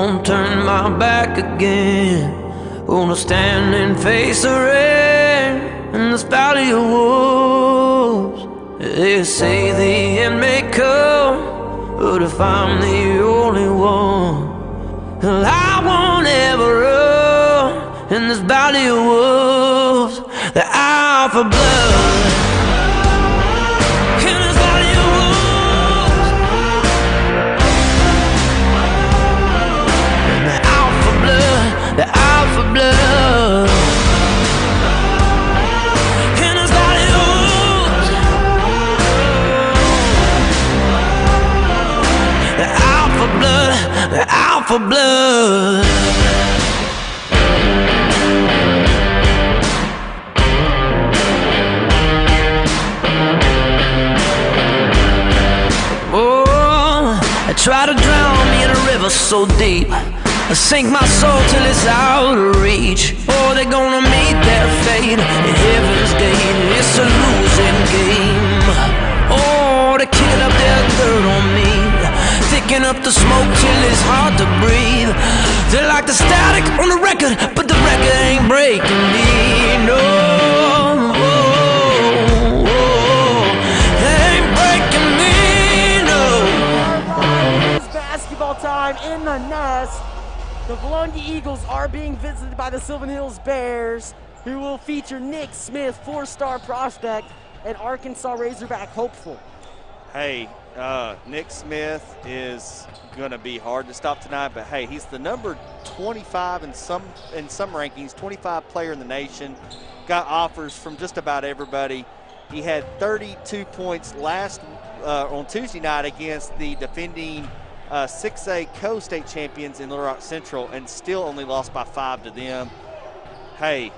won't turn my back again. Wanna stand and face the rain in this valley of wolves. They say the end may come, but if I'm the only one, well, I won't ever run in this valley of wolves. The hour for blood. In this valley of wolves. And the hour for blood. The hour for blood. In this valley of wolves. The hour for blood. The hour for blood. Try to drown me in a river so deep, I sink my soul till it's out of reach. Oh, they're gonna meet their fate at heaven's gate. It's a losing game. Oh, they kill up their dirt on me, thicken up the smoke till it's hard to breathe. They're like the static on the record, but the record ain't breaking me, no. Basketball time in the nest. The Vilonia Eagles are being visited by the Sylvan Hills Bears, who will feature Nick Smith, 4-star prospect, and Arkansas Razorback hopeful. Hey, Nick Smith is going to be hard to stop tonight, but hey, he's the number 25 in some rankings, 25 player in the nation. Got offers from just about everybody. He had 32 points on Tuesday night against the defending 6A co-state champions in Little Rock Central, and still only lost by 5 to them. Hey,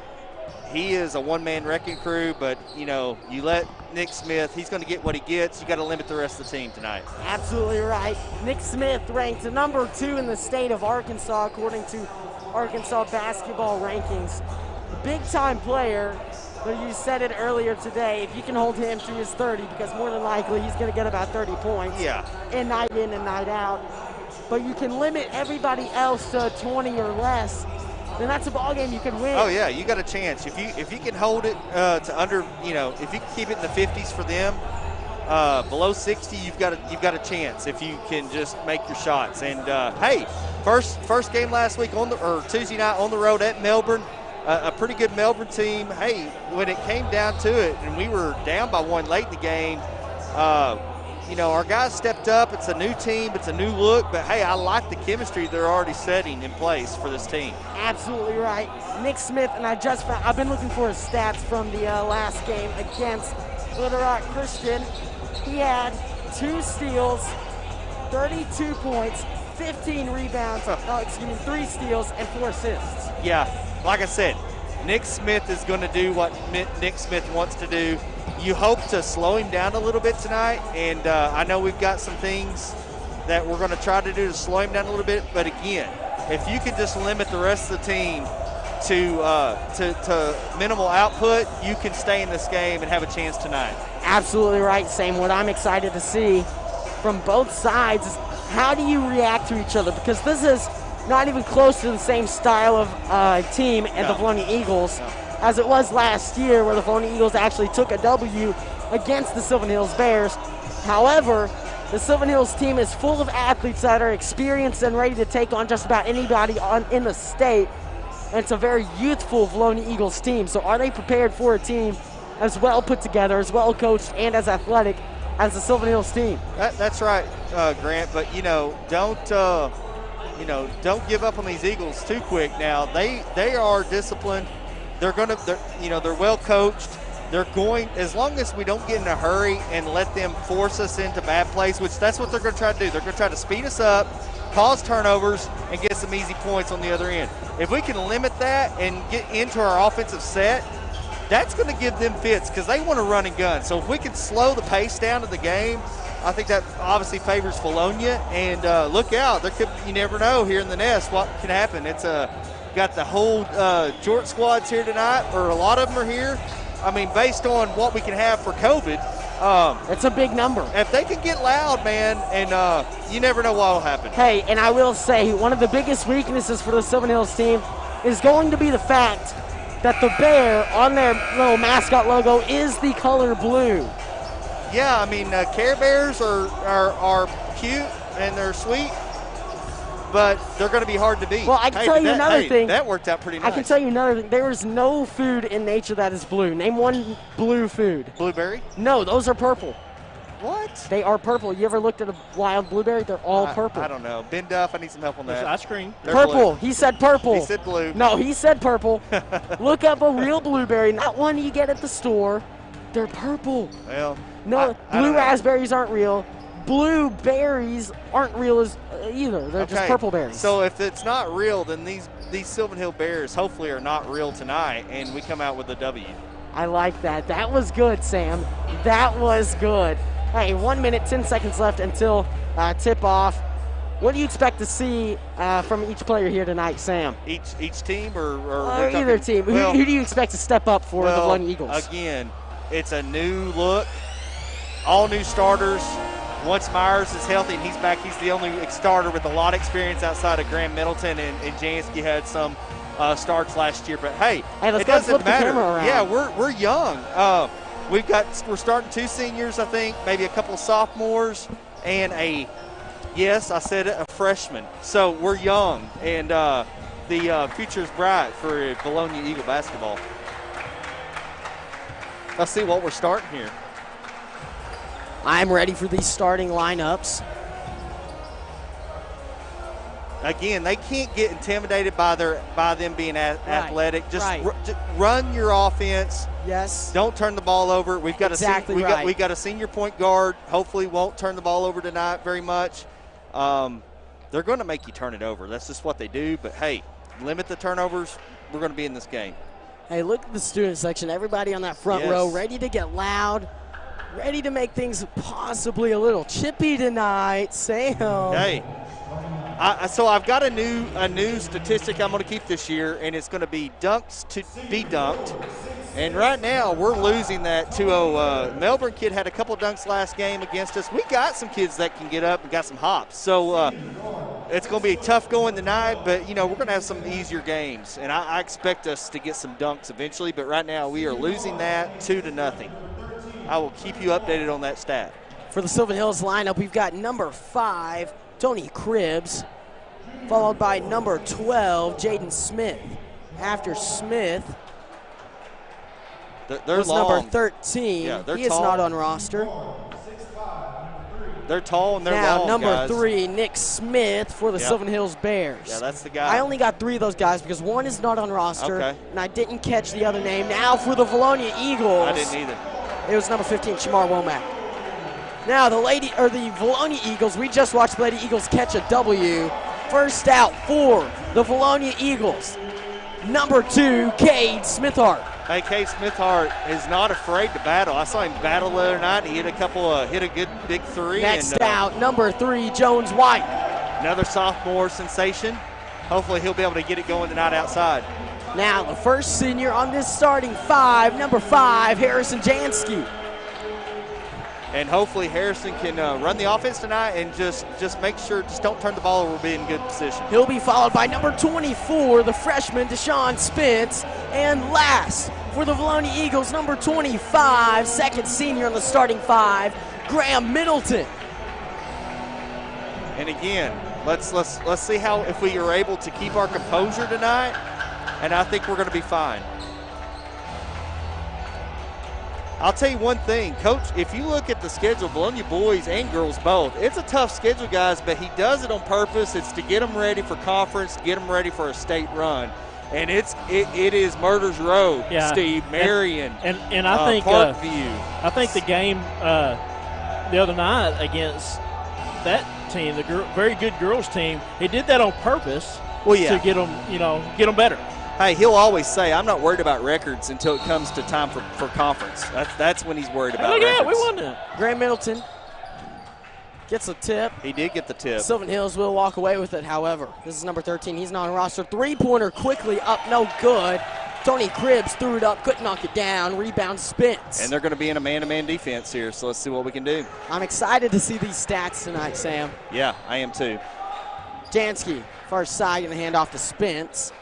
he is a one-man wrecking crew, but, you know, you let Nick Smith, he's going to get what he gets. You got to limit the rest of the team tonight. Absolutely right. Nick Smith ranked number 2 in the state of Arkansas, according to Arkansas basketball rankings. Big-time player, but you said it earlier today, if you can hold him to his 30, because more than likely he's going to get about 30 points. Yeah. And night in and night out. But you can limit everybody else to 20 or less, then that's a ball game you can win. Oh yeah, you got a chance. If you can hold it to under, you know, if you can keep it in the 50s for them, below 60, you've got a chance if you can just make your shots. And hey, first game last week Tuesday night on the road at Melbourne. A pretty good Melbourne team. Hey, when it came down to it, and we were down by 1 late in the game, you know, our guys stepped up. It's a new team. It's a new look. But, hey, I like the chemistry they're already setting in place for this team. Absolutely right. Nick Smith, and I've been looking for his stats from the last game against Little Rock Christian. He had 2 steals, 32 points, 15 rebounds, 3 steals, and 4 assists. Yeah, like I said, Nick Smith is going to do what Nick Smith wants to do. You hope to slow him down a little bit tonight, and I know we've got some things that we're going to try to do to slow him down a little bit. But again, if you can just limit the rest of the team to minimal output, you can stay in this game and have a chance tonight. Absolutely right, Sam. What I'm excited to see from both sides is how do you react to each other? Because this is not even close to the same style of team and the Vilonia Eagles as it was last year, where the Vilonia Eagles actually took a W against the Sylvan Hills Bears. However, the Sylvan Hills team is full of athletes that are experienced and ready to take on just about anybody in the state. And it's a very youthful Vilonia Eagles team. So are they prepared for a team as well put together, as well coached, and as athletic as the Sylvan Hills team? That's right, Grant. But don't give up on these Eagles too quick. Now they are disciplined. They're well coached. They're going, as long as we don't get in a hurry and let them force us into bad plays, which that's what they're going to try to do. They're going to try to speed us up, cause turnovers, and get some easy points on the other end. If we can limit that and get into our offensive set, that's going to give them fits because they want to run and gun. So if we can slow the pace down of the game, I think that obviously favors Vilonia. And look out, you never know here in the nest what can happen. It's got the whole Jort squads here tonight, or a lot of them are here. I mean, based on what we can have for COVID, It's a big number. If they can get loud, man, and you never know what will happen. Hey, and I will say, one of the biggest weaknesses for the Sylvan Hills team is going to be the fact that the bear on their little mascot logo is the color blue. Yeah, I mean, Care Bears are cute and they're sweet, but they're going to be hard to beat. Well, I can tell you another thing. That worked out pretty nice. I can tell you another thing. There is no food in nature that is blue. Name one blue food. Blueberry? No, those are purple. What? They are purple. You ever looked at a wild blueberry? They're all purple. I don't know. Ben Duff, I need some help on that. There's ice cream. They're Purple. blue. He said purple. He said blue. No, he said purple. Look up a real blueberry, not one you get at the store. They're purple. Well, No, I don't blue know. raspberries aren't real. Blueberries aren't real either. They're just purple berries. So if it's not real, then these Sylvan Hill Bears hopefully are not real tonight, and we come out with a W. I like that. That was good, Sam. That was good. Hey, 1 minute, 10 seconds left until tip-off. What do you expect to see from each player here tonight, Sam? Each team or either team. Well, who do you expect to step up for the Vilonia Eagles? Again, it's a new look, all new starters. Once Myers is healthy and he's back, he's the only starter with a lot of experience outside of Graham Middleton, and Jansky had some starts last year. But hey, let's it go doesn't flip the matter. camera around. Yeah, we're young. We're starting 2 seniors, I think, maybe a couple of sophomores, and a freshman. So we're young, and the future's bright for Vilonia Eagle basketball. Let's see what we're starting here. I'm ready for these starting lineups. Again, they can't get intimidated by them being athletic. Just run your offense. Yes. Don't turn the ball over. We've got Exactly we got a senior point guard. Hopefully, won't turn the ball over tonight very much. They're going to make you turn it over. That's just what they do. But hey, limit the turnovers. We're going to be in this game. Hey, look at the student section. Everybody on that front row ready to get loud, ready to make things possibly a little chippy tonight. Sam. Hey. So I've got a new statistic I'm going to keep this year, and it's going to be dunks to be dunked. And right now we're losing that to a Melbourne kid had a couple dunks last game against us. We got some kids that can get up and got some hops. So it's going to be tough going tonight, but we're going to have some easier games, and I expect us to get some dunks eventually. But right now we are losing that 2-0. I will keep you updated on that stat. For the Sylvan Hills lineup, we've got number 5. Tony Cribbs, followed by number 12, Jaden Smith. After Smith, was number 13. Yeah, he is not on roster. They're tall and they're now, long, number guys. 3, Nick Smith for the Sylvan Hills Bears. Yeah, that's the guy. I only got 3 of those guys because one is not on roster, Okay. and I didn't catch the other name. Now for the Vilonia Eagles. I didn't either. It was number 15, Shamar Womack. Now the Vilonia Eagles, we just watched the Lady Eagles catch a W. First out for the Vilonia Eagles, number 2, Cade Smithhart. Hey, Cade Smithhart is not afraid to battle. I saw him battle the other night. He hit a good big 3. Next out, number 3, Jones White. Another sophomore sensation. Hopefully he'll be able to get it going tonight outside. Now the first senior on this starting 5, number 5, Harrison Jansky. And hopefully Harrison can run the offense tonight and just make sure, just don't turn the ball over, we'll be in good position. He'll be followed by number 24, the freshman Deshaun Spence. And last for the Vilonia Eagles, number 25, second senior on the starting 5, Graham Middleton. And again, let's see if we are able to keep our composure tonight, and I think we're going to be fine. I'll tell you one thing, Coach, if you look at the schedule, Vilonia boys and girls both, it's a tough schedule, guys, but he does it on purpose. It's to get them ready for conference, get them ready for a state run. And it is Murders Road, Steve, Marion, and I think Parkview. I think the game the other night against that team, the very good girls team, he did that on purpose to get them better. Hey, he'll always say, I'm not worried about records until it comes to time for conference. That's when he's worried about records. Yeah, we won that. Graham Middleton gets a tip. He did get the tip. Sylvan Hills will walk away with it, however. This is number 13. He's not on roster. Three-pointer quickly up, no good. Tony Cribbs threw it up, couldn't knock it down. Rebound Spence. And they're going to be in a man-to-man defense here, so let's see what we can do. I'm excited to see these stats tonight, Sam. Yeah, I am too. Jansky, far side, going to hand off to Spence.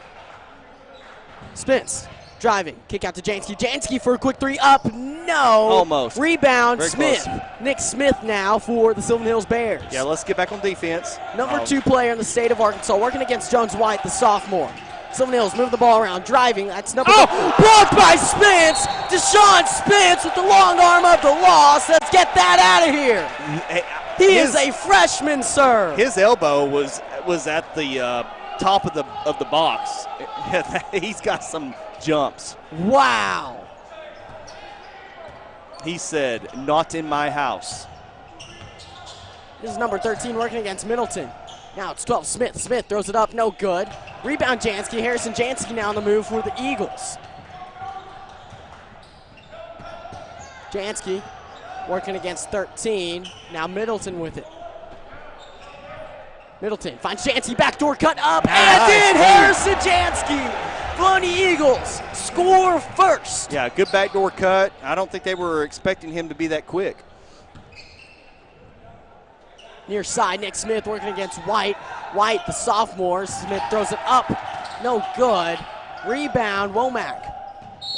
Spence driving, kick out to Jansky. Jansky for a quick three, up, no. Almost. Rebound, Very Smith. close. Nick Smith now for the Sylvan Hills Bears. Yeah, let's get back on defense. Number 2 player in the state of Arkansas, working against Jones White, the sophomore. Sylvan Hills move the ball around, driving. That's number 4. Blocked by Spence. Deshaun Spence with the long arm of the loss. Let's get that out of here. He is a freshman, sir. His elbow was at the top of the box. He's got some jumps. Wow. He said, "Not in my house." This is number 13 working against Middleton. Now it's 12, Smith. Smith throws it up, no good. Rebound Jansky. Harrison Jansky now on the move for the Eagles. Jansky working against 13. Now Middleton with it. Middleton finds Jansky, backdoor cut up, and in Harrison Jansky. Vilonia Eagles score first. Yeah, good backdoor cut. I don't think they were expecting him to be that quick. Near side, Nick Smith working against White. White, the sophomore. Smith throws it up. No good. Rebound, Womack.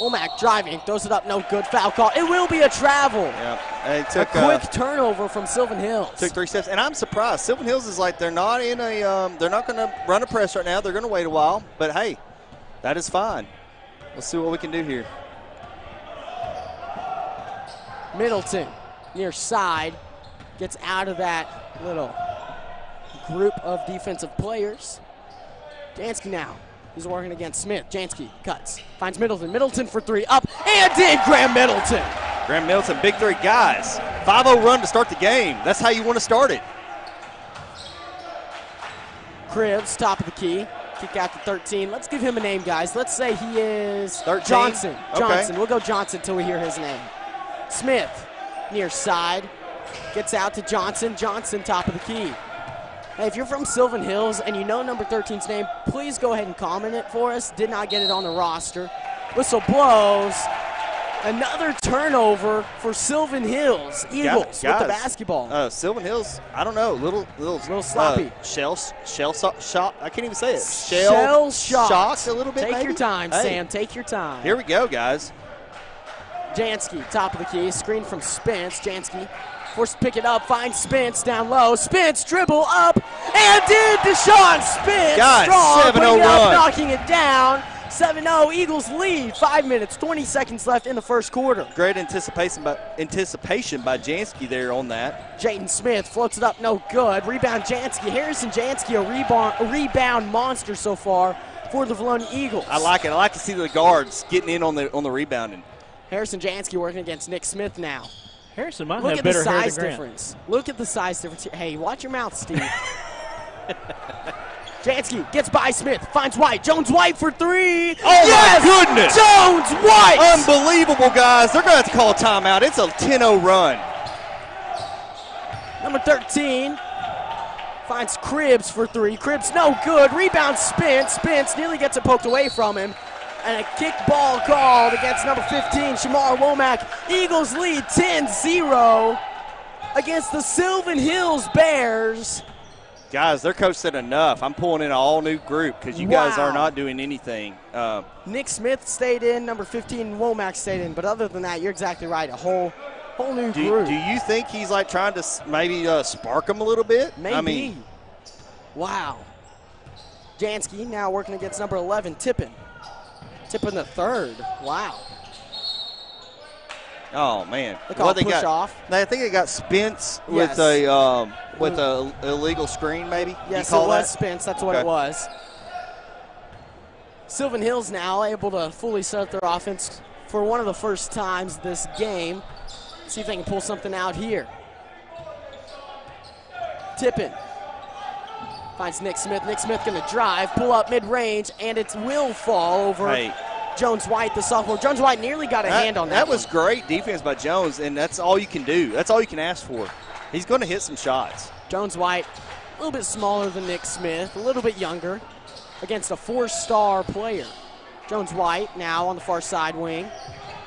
Womack driving, throws it up, no good. Foul call. It will be a travel. Yeah, it took a quick turnover from Sylvan Hills. Took 3 steps, and I'm surprised. Sylvan Hills is like they're not in a they're not going to run a press right now. They're going to wait a while, but hey, that is fine. Let's see what we can do here. Middleton near side gets out of that little group of defensive players. Jansky now. He's working against Smith. Jansky cuts. Finds Middleton. Middleton for 3. Up and in. Graham Middleton. Graham Middleton, big 3. Guys, 5-0 run to start the game. That's how you want to start it. Cribbs, top of the key. Kick out to 13. Let's give him a name, guys. Let's say he is 13? Johnson. Okay. Johnson. We'll go Johnson until we hear his name. Smith near side. Gets out to Johnson. Johnson, top of the key. Hey, if you're from Sylvan Hills and you know number 13's name, please go ahead and comment it for us. Did not get it on the roster. Whistle blows. Another turnover for Sylvan Hills. Eagles with the basketball. Sylvan Hills, I don't know, little sloppy. Shell shock. I can't even say it. Shell shocked a little bit. Take your time, Sam. Take your time. Here we go, guys. Jansky, top of the key. Screen from Spence. Jansky forced to pick it up. Finds Spence down low. Spence dribble up and did Deshaun Spence. Guys, strong, 7-0 bringing it up, run. knocking it down. 7-0, Eagles lead. 5 minutes, 20 seconds left in the first quarter. Great anticipation by Jansky there on that. Jayden Smith floats it up, no good. Rebound Jansky. Harrison Jansky, a rebound monster so far for the Vilonia Eagles. I like it. I like to see the guards getting in on the rebounding. Harrison Jansky working against Nick Smith now. Harrison might Look have at better the hair size than Grant. difference. Look at the size difference here. Hey, watch your mouth, Steve. Jansky gets by Smith, finds White. Jones White for 3. Oh, yes! My goodness! Jones White! Unbelievable, guys. They're going to have to call a timeout. It's a 10-0 run. Number 13 finds Cribbs for 3. Cribbs no good. Rebound Spence. Spence nearly gets it poked away from him. And a kick ball called against number 15, Shamar Womack. Eagles lead 10-0 against the Sylvan Hills Bears. Guys, their coach said enough. I'm pulling in an all-new group because you guys are not doing anything. Nick Smith stayed in, number 15, Womack stayed in. But other than that, you're exactly right. A whole new group. Do you think he's like trying to maybe spark them a little bit? Maybe. I mean, wow. Jansky now working against number 11, Tippin. Tippin the third. Wow. Oh man. Look how push off. I think they got Spence with a illegal screen, maybe. Yes, it was Spence. That's what it was. Sylvan Hills now able to fully set up their offense for one of the first times this game. See if they can pull something out here. Tippin finds Nick Smith. Nick Smith going to drive, pull up mid-range, and it will fall over Jones White, the sophomore. Jones White nearly got a hand on that. That was great defense by Jones, and that's all you can do. That's all you can ask for. He's going to hit some shots. Jones White, a little bit smaller than Nick Smith, a little bit younger, against a 4-star player. Jones-White now on the far side wing.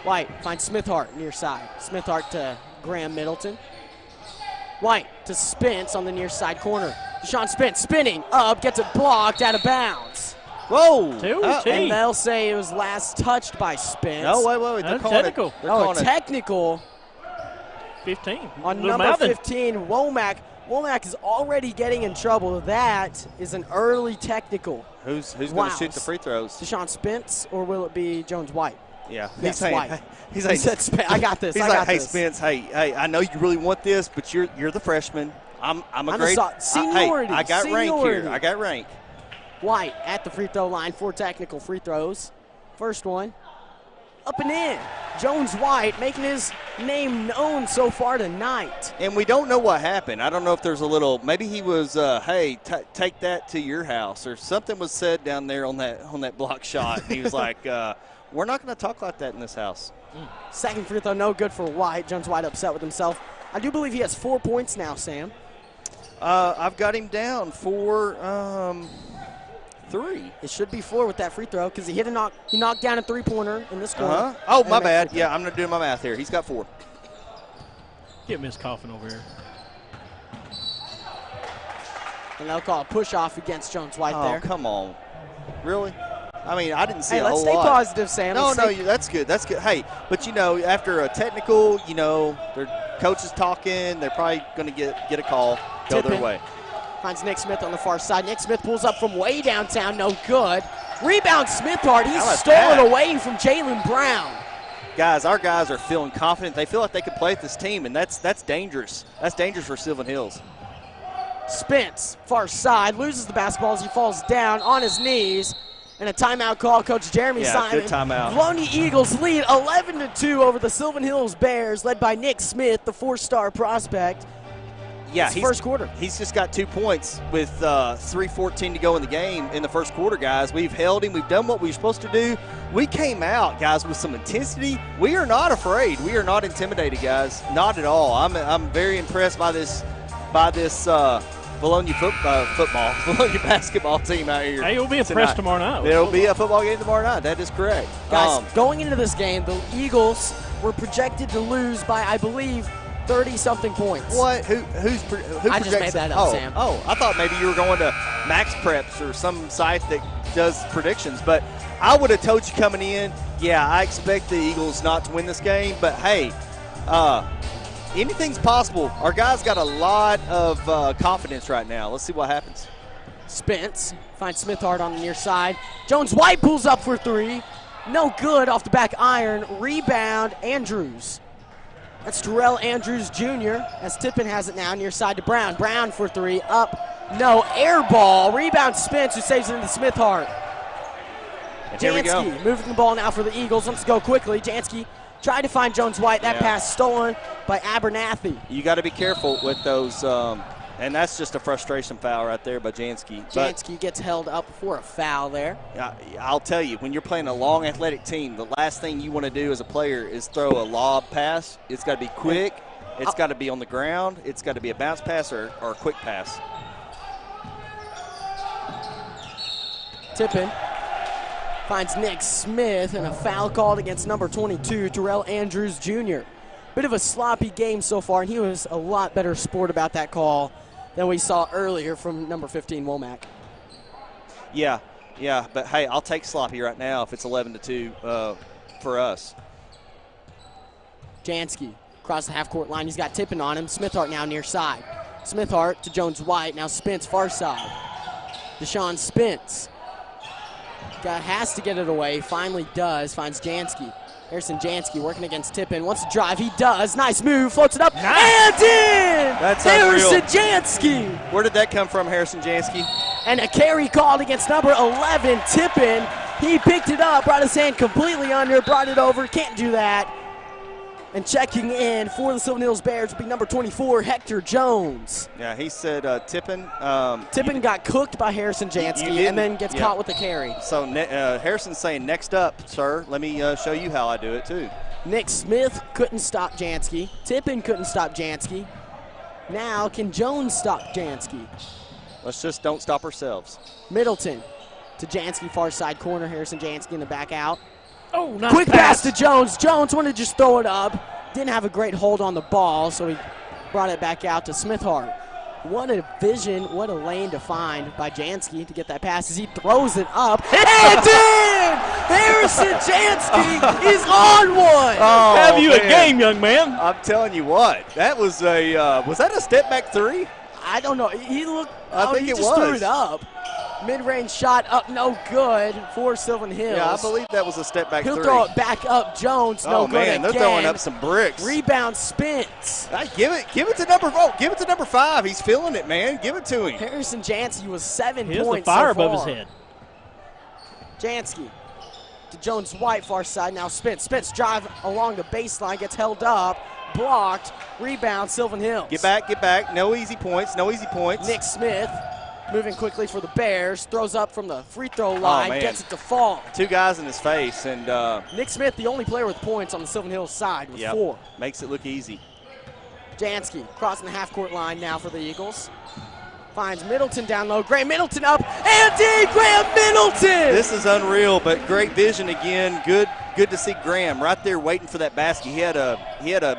White finds Smithhart near side. Smithhart to Graham Middleton. White to Spence on the near side corner. Deshaun Spence spinning up, gets it blocked out of bounds. Whoa! And they'll say it was last touched by Spence. No, wait. They're calling technical. Technical. 15. On number 15, Womack. Womack is already getting in trouble. That is an early technical. Who's going to shoot the free throws? Deshaun Spence, or will it be Jones-White? Yeah, he's White. He said, I got this. He's like, hey, Spence, hey, I know you really want this, but you're the freshman. I'm a great seniority. I got rank here. I got rank. White at the free throw line for technical free throws. First one, up and in. Jones-White making his name known so far tonight. And we don't know what happened. I don't know if there's a little, maybe he was, hey, take that to your house, or something was said down there on that block shot. He was like, we're not going to talk like that in this house. Second free throw, no good for White. Jones-White upset with himself. I do believe he has 4 points now, Sam. I've got him down for 3. It should be 4 with that free throw because he knocked down a three-pointer in this corner. Oh, my bad. Yeah, I'm not doing my math here. He's got 4. Get Miss Coffin over here. And they'll call a push-off against Jones-White there. Oh, come on. Really? I mean, I didn't see a whole lot. Let's stay positive, Sam. No, that's good. That's good. Hey, but, after a technical, their coach is talking. They're probably going to get a call, go their way. Finds Nick Smith on the far side. Nick Smith pulls up from way downtown. No good. Rebound Smithhart. He's stolen away from Jalen Brown. Guys, our guys are feeling confident. They feel like they can play with this team, and that's dangerous. That's dangerous for Sylvan Hills. Spence, far side, loses the basketball as he falls down on his knees. And a timeout call, Coach Jeremy Simon. Good timeout. Vilonia Eagles lead 11-2 over the Sylvan Hills Bears, led by Nick Smith, the 4-star prospect. Yeah, first quarter. He's just got 2 points with 3:14 to go in the game in the first quarter, guys. We've held him. We've done what we were supposed to do. We came out, guys, with some intensity. We are not afraid. We are not intimidated, guys. Not at all. I'm very impressed by this Vilonia Vilonia basketball team out here. Hey, you'll be impressed tomorrow night. There'll be a football game tomorrow night. That is correct. Guys, going into this game, the Eagles were projected to lose by, I believe, 30-something points. What? Who I just made that up, Sam. Oh, I thought maybe you were going to Max Preps or some site that does predictions. But I would have told you coming in, I expect the Eagles not to win this game. But, hey, anything's possible. Our guys got a lot of confidence right now. Let's see what happens. Spence finds Smithhart on the near side. Jones-White pulls up for 3. No good off the back iron. Rebound, Andrews. That's Terrell Andrews Jr. as Tippin has it now near side to Brown. Brown for 3. Up. No. Air ball. Rebound Spence, who saves it into Smithhart. Jansky moving the ball now for the Eagles. Let's go quickly. Jansky tried to find Jones-White. That pass stolen by Abernathy. You got to be careful with those, and that's just a frustration foul right there by Jansky. Jansky gets held up for a foul there. I'll tell you, when you're playing a long athletic team, the last thing you want to do as a player is throw a lob pass. It's got to be quick. It's got to be on the ground. It's got to be a bounce pass or a quick pass. Tippin finds Nick Smith, and a foul called against number 22, Terrell Andrews Jr. Bit of a sloppy game so far, and he was a lot better sport about that call than we saw earlier from number 15, Womack. Yeah, but hey, I'll take sloppy right now if it's 11-2 for us. Jansky across the half-court line. He's got Tippin on him. Smithhart now near side. Smithhart to Jones-White. Now Spence far side. Deshaun Spence has to get it away. Finally does. Finds Jansky. Harrison Jansky working against Tippin. Wants to drive. He does. Nice move. Floats it up. Nice. And in! That's Harrison unreal. Jansky. Where did that come from, Harrison Jansky? And a carry called against number 11, Tippin. He picked it up, brought his hand completely under, brought it over. Can't do that. And checking in for the Sylvan Hills Bears will be number 24, Hector Jones. Yeah, he said Tippin. Tippin got cooked by Harrison Jansky and then gets caught with the carry. So Harrison's saying, next up, sir, let me show you how I do it too. Nick Smith couldn't stop Jansky. Tippin couldn't stop Jansky. Now can Jones stop Jansky? Let's just don't stop ourselves. Middleton to Jansky, far side corner. Harrison Jansky in the back out. Oh, nice quick pass to Jones. Jones wanted to just throw it up. Didn't have a great hold on the ball, so he brought it back out to Smithhart. What a vision, what a lane to find by Jansky to get that pass as he throws it up. And in! Harrison Jansky is on one! Oh, have you a game, young man? I'm telling you what, that was that a step back three? I don't know. He looked, I think he it just was. threw it up. Mid-range shot up, no good for Sylvan Hills. Yeah, I believe that was a step back He'll three. throw it back up. Jones, no good man, again. they're throwing up some bricks. Rebound Spence. Hey, give it to number 5. He's feeling it, man. Give it to him. Harrison Jansky was 7 He has points the fire so far. above his head. Jansky to Jones White, far side. Now Spence. Spence drive along the baseline, gets held up, blocked. Rebound, Sylvan Hills. Get back. No easy points. Nick Smith moving quickly for the Bears, throws up from the free throw line, gets it to fall. 2 guys in his face, and Nick Smith, the only player with points on the Sylvan Hills side, with 4. Makes it look easy. Jansky crossing the half-court line now for the Eagles. Finds Middleton down low. Graham Middleton up, and in! Graham Middleton! This is unreal, but great vision again. Good to see Graham right there waiting for that basket. He had a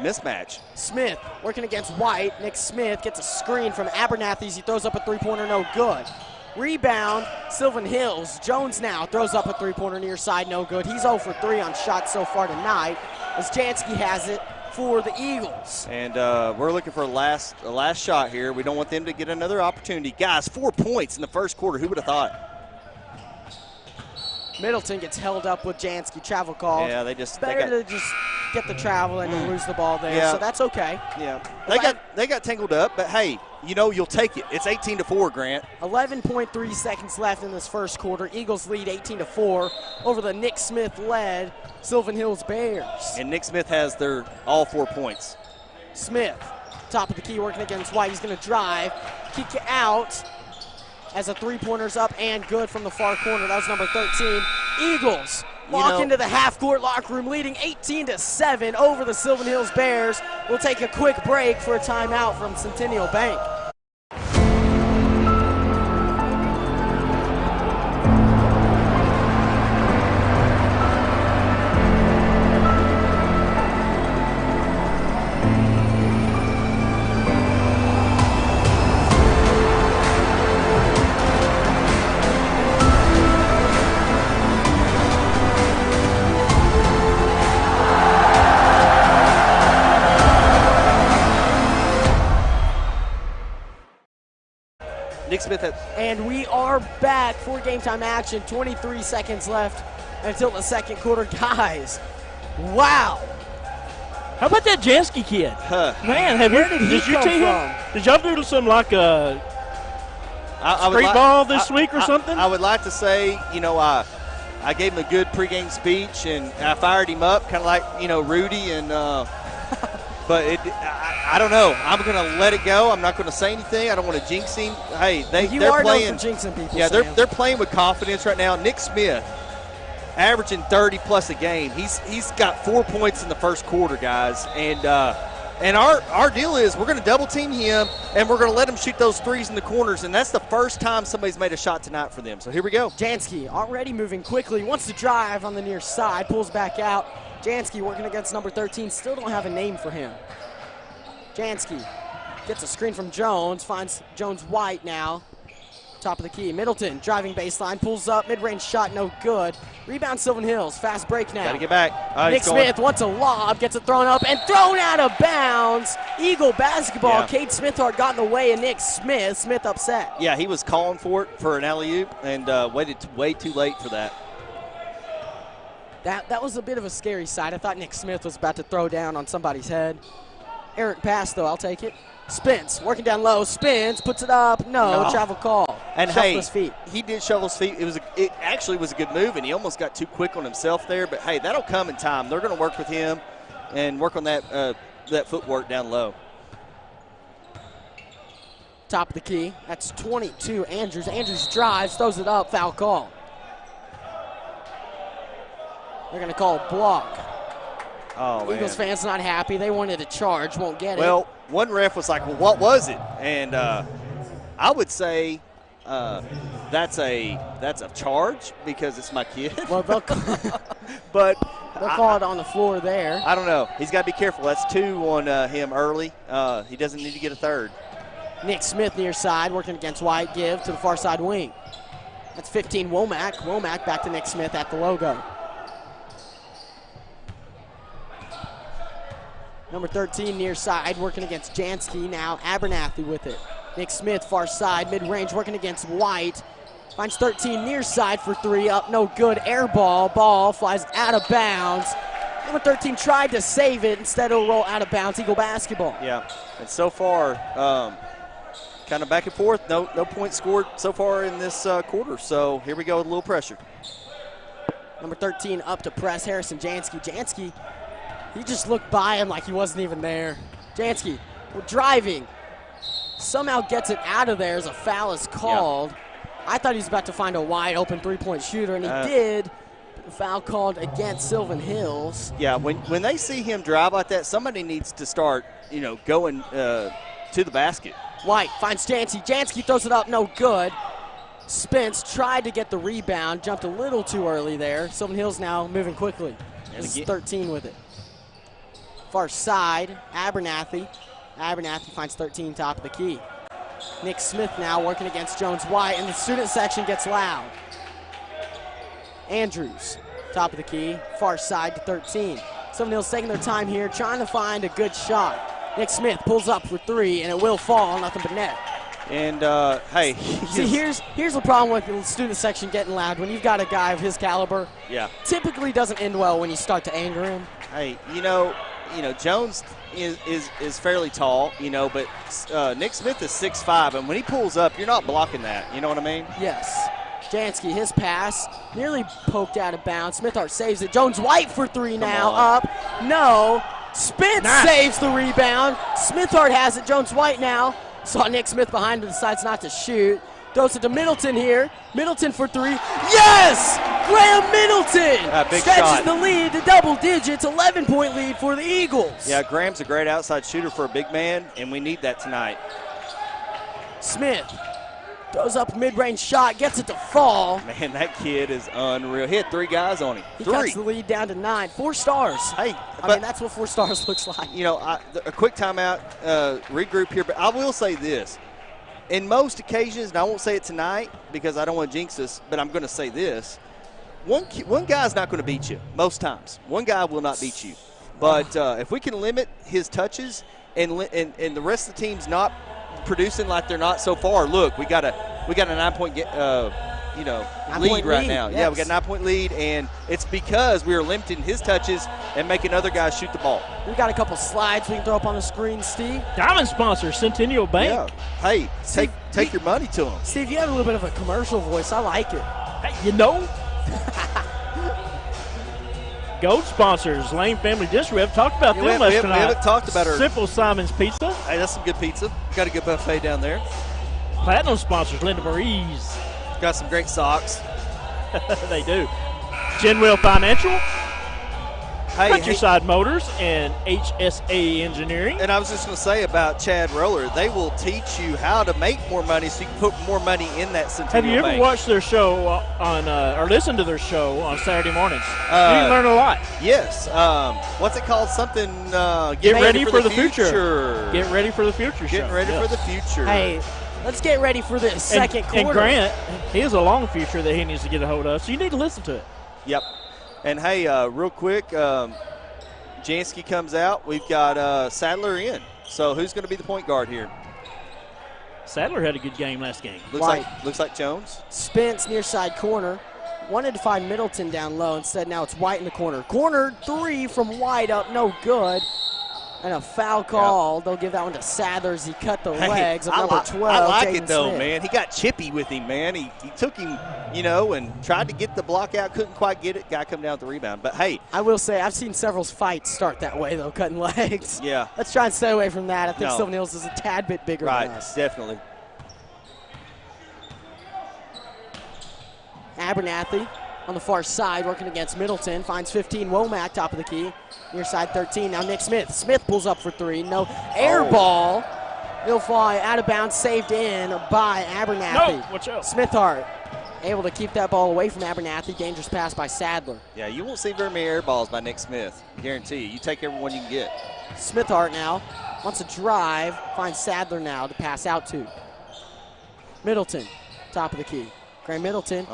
mismatch. Smith working against White. Nick Smith gets a screen from Abernathy's. He throws up a three-pointer, no good. Rebound, Sylvan Hills. Jones now throws up a three-pointer near side, no good. He's 0 for 3 on shots so far tonight, as Jansky has it for the Eagles. And we're looking for a last shot here. We don't want them to get another opportunity. Guys, 4 points in the first quarter. Who would have thought? Middleton gets held up with Jansky, travel call. Yeah, to just get the travel and lose the ball there, so that's okay. Yeah, they got tangled up, but hey, you'll take it. It's 18-4, Grant. 11.3 seconds left in this first quarter. Eagles lead 18-4 over the Nick Smith-led Sylvan Hills Bears. And Nick Smith has their all 4 points. Smith, top of the key, working against White. He's going to drive, kick it out as a three-pointer's up and good from the far corner. That was number 13. Eagles walk into the half-court locker room, leading 18-7 over the Sylvan Hills Bears. We'll take a quick break for a timeout from Centennial Bank. Nick Smith and we are back for game time action. 23 seconds left until the second quarter. Guys, wow. How about that Jansky kid? Man, Where did he come from? Did y'all do some like a street ball this week or something? I would like to say, I gave him a good pregame speech and I fired him up, kind of like, Rudy and but I don't know. I'm going to let it go. I'm not going to say anything. I don't want to jinx him. Hey, they're playing. Known for jinxing people. Yeah, Sam. they're playing with confidence right now. Nick Smith, averaging 30+ a game. He's got 4 points in the first quarter, guys. And our deal is we're going to double team him and we're going to let him shoot those threes in the corners. And that's the first time somebody's made a shot tonight for them. So here we go. Jansky already moving quickly. Wants to drive on the near side. Pulls back out. Jansky working against number 13. Still don't have a name for him. Jansky gets a screen from Jones. Finds Jones White now. Top of the key. Middleton driving baseline. Pulls up. Mid-range shot. No good. Rebound Sylvan Hills. Fast break now. Got to get back. Nick Smith wants a lob. Gets it thrown up and thrown out of bounds. Eagle basketball. Yeah. Cade Smithhart got in the way of Nick Smith. Smith upset. Yeah, he was calling for it for an alley-oop and waited way too late for that. That was a bit of a scary sight. I thought Nick Smith was about to throw down on somebody's head. Errant pass, though. I'll take it. Spence working down low. Spins, puts it up. No. Travel call. And shovel his feet. He did shovel his feet. It actually was a good move, and he almost got too quick on himself there. But hey, that'll come in time. They're going to work with him and work on that footwork down low. Top of the key. That's 22. Andrews. Andrews drives, throws it up. Foul call. They're going to call a block. Oh, Eagles fans not happy. They wanted a charge, won't get it. Well, one ref was like, well, what was it? And I would say that's a charge because it's my kid. Well, they'll but they'll call it on the floor there. I don't know. He's got to be careful. That's 2 on him early. He doesn't need to get a third. Nick Smith near side working against White. Give to the far side wing. That's 15 Womack. Womack back to Nick Smith at the logo. Number 13 near side working against Jansky. Now Abernathy with it. Nick Smith far side mid-range working against White. Finds 13 near side for 3. Up no good. Air ball. Ball flies out of bounds. Number 13 tried to save it. Instead it'll roll out of bounds. Eagle basketball. Yeah. And so far, kind of back and forth. No points scored so far in this quarter. So here we go with a little pressure. Number 13 up to press Harrison Jansky. Jansky, he just looked by him like he wasn't even there. Jansky, driving. Somehow gets it out of there as a foul is called. Yeah. I thought he was about to find a wide open three-point shooter, and he did. The foul called against Sylvan Hills. Yeah, when they see him drive like that, somebody needs to start, going to the basket. White finds Jansky. Jansky throws it up, no good. Spence tried to get the rebound, jumped a little too early there. Sylvan Hills now moving quickly. This is 13 with it. Far side, Abernathy. Abernathy finds 13 top of the key. Nick Smith now working against Jones White, and the student section gets loud. Andrews, top of the key, far side to 13. Sylvan Hills taking their time here, trying to find a good shot. Nick Smith pulls up for 3, and it will fall, nothing but net. And, hey. See, here's the problem with the student section getting loud. When you've got a guy of his caliber, typically doesn't end well when you start to anger him. Hey, Jones is fairly tall, but Nick Smith is 6'5", and when he pulls up, you're not blocking that. You know what I mean? Yes. Jansky, his pass, nearly poked out of bounds. Smithart saves it. Jones White for 3 now. Up. No. Spence saves the rebound. Smithart has it. Jones White now. Saw Nick Smith behind him, decides not to shoot. Throws it to Middleton here. Middleton for 3. Yes! Graham Middleton big stretches shot. the lead to double digits. 11-point lead for the Eagles. Yeah, Graham's a great outside shooter for a big man, and we need that tonight. Smith throws up a mid-range shot, gets it to fall. Man, that kid is unreal. He had 3 guys on him. He cuts the lead down to 9. 4 stars. Hey, I mean, that's what 4 stars looks like. A quick timeout, regroup here. But I will say this. In most occasions, and I won't say it tonight because I don't want to jinx us, but I'm going to say this. One guy's not going to beat you most times. One guy will not beat you. But if we can limit his touches and the rest of the team's not producing like they're not so far, look, we got a 9-point lead right now. Yes. Yeah, we got a 9-point lead, and it's because we are limiting his touches and making other guys shoot the ball. We got a couple slides we can throw up on the screen, Steve. Diamond sponsor, Centennial Bank. Yeah. Hey, take your money to them. Steve, you have a little bit of a commercial voice. I like it. Hey, Gold sponsors, Lane Family District. We haven't talked about them much tonight. We haven't talked about our Simple Simon's Pizza. Hey, that's some good pizza. Got a good buffet down there. Platinum sponsors, Linda Marie's. Got some great socks. They do. Genwell Financial, Countryside Motors, and HSA Engineering. And I was just going to say about Chad Roller, they will teach you how to make more money so you can put more money in that Centennial Have you ever Bank. watched their show on or listened to their show on Saturday mornings? You learn a lot. Yes. What's it called? Something. Get ready for the future. Get ready for the future. Getting ready for the future. Hey, let's get ready for this second quarter. And Grant, he has a long future that he needs to get a hold of, so you need to listen to it. Yep. And, hey, real quick, Jansky comes out. We've got Sadler in. So who's going to be the point guard here? Sadler had a good game last game. Looks like Jones. Spence near side corner. Wanted to find Middleton down low. Instead, now it's White in the corner. Corner 3 from White up, no good. And a foul call. Yep. They'll give that one to Sadler as he cut the legs of number 12. I like Jaden it, though, Smith. man. He got chippy with him, man. He took him, and tried to get the block out. Couldn't quite get it. Guy come down with the rebound. But, hey. I will say I've seen several fights start that way, though, cutting legs. Yeah. Let's try and stay away from that. I think Sylvan Hills is a tad bit bigger than us. Right, definitely. Abernathy on the far side working against Middleton. Finds 15. Womack top of the key. Near side 13. Now Nick Smith. Smith pulls up for 3. No. Air ball. It'll fly out of bounds. Saved in by Abernathy. No, watch out. Smithart able to keep that ball away from Abernathy. Dangerous pass by Sadler. Yeah, you won't see very many air balls by Nick Smith. Guarantee you. You take every one you can get. Smithhart now wants to drive. Finds Sadler now to pass out to. Middleton, top of the key. Graham Middleton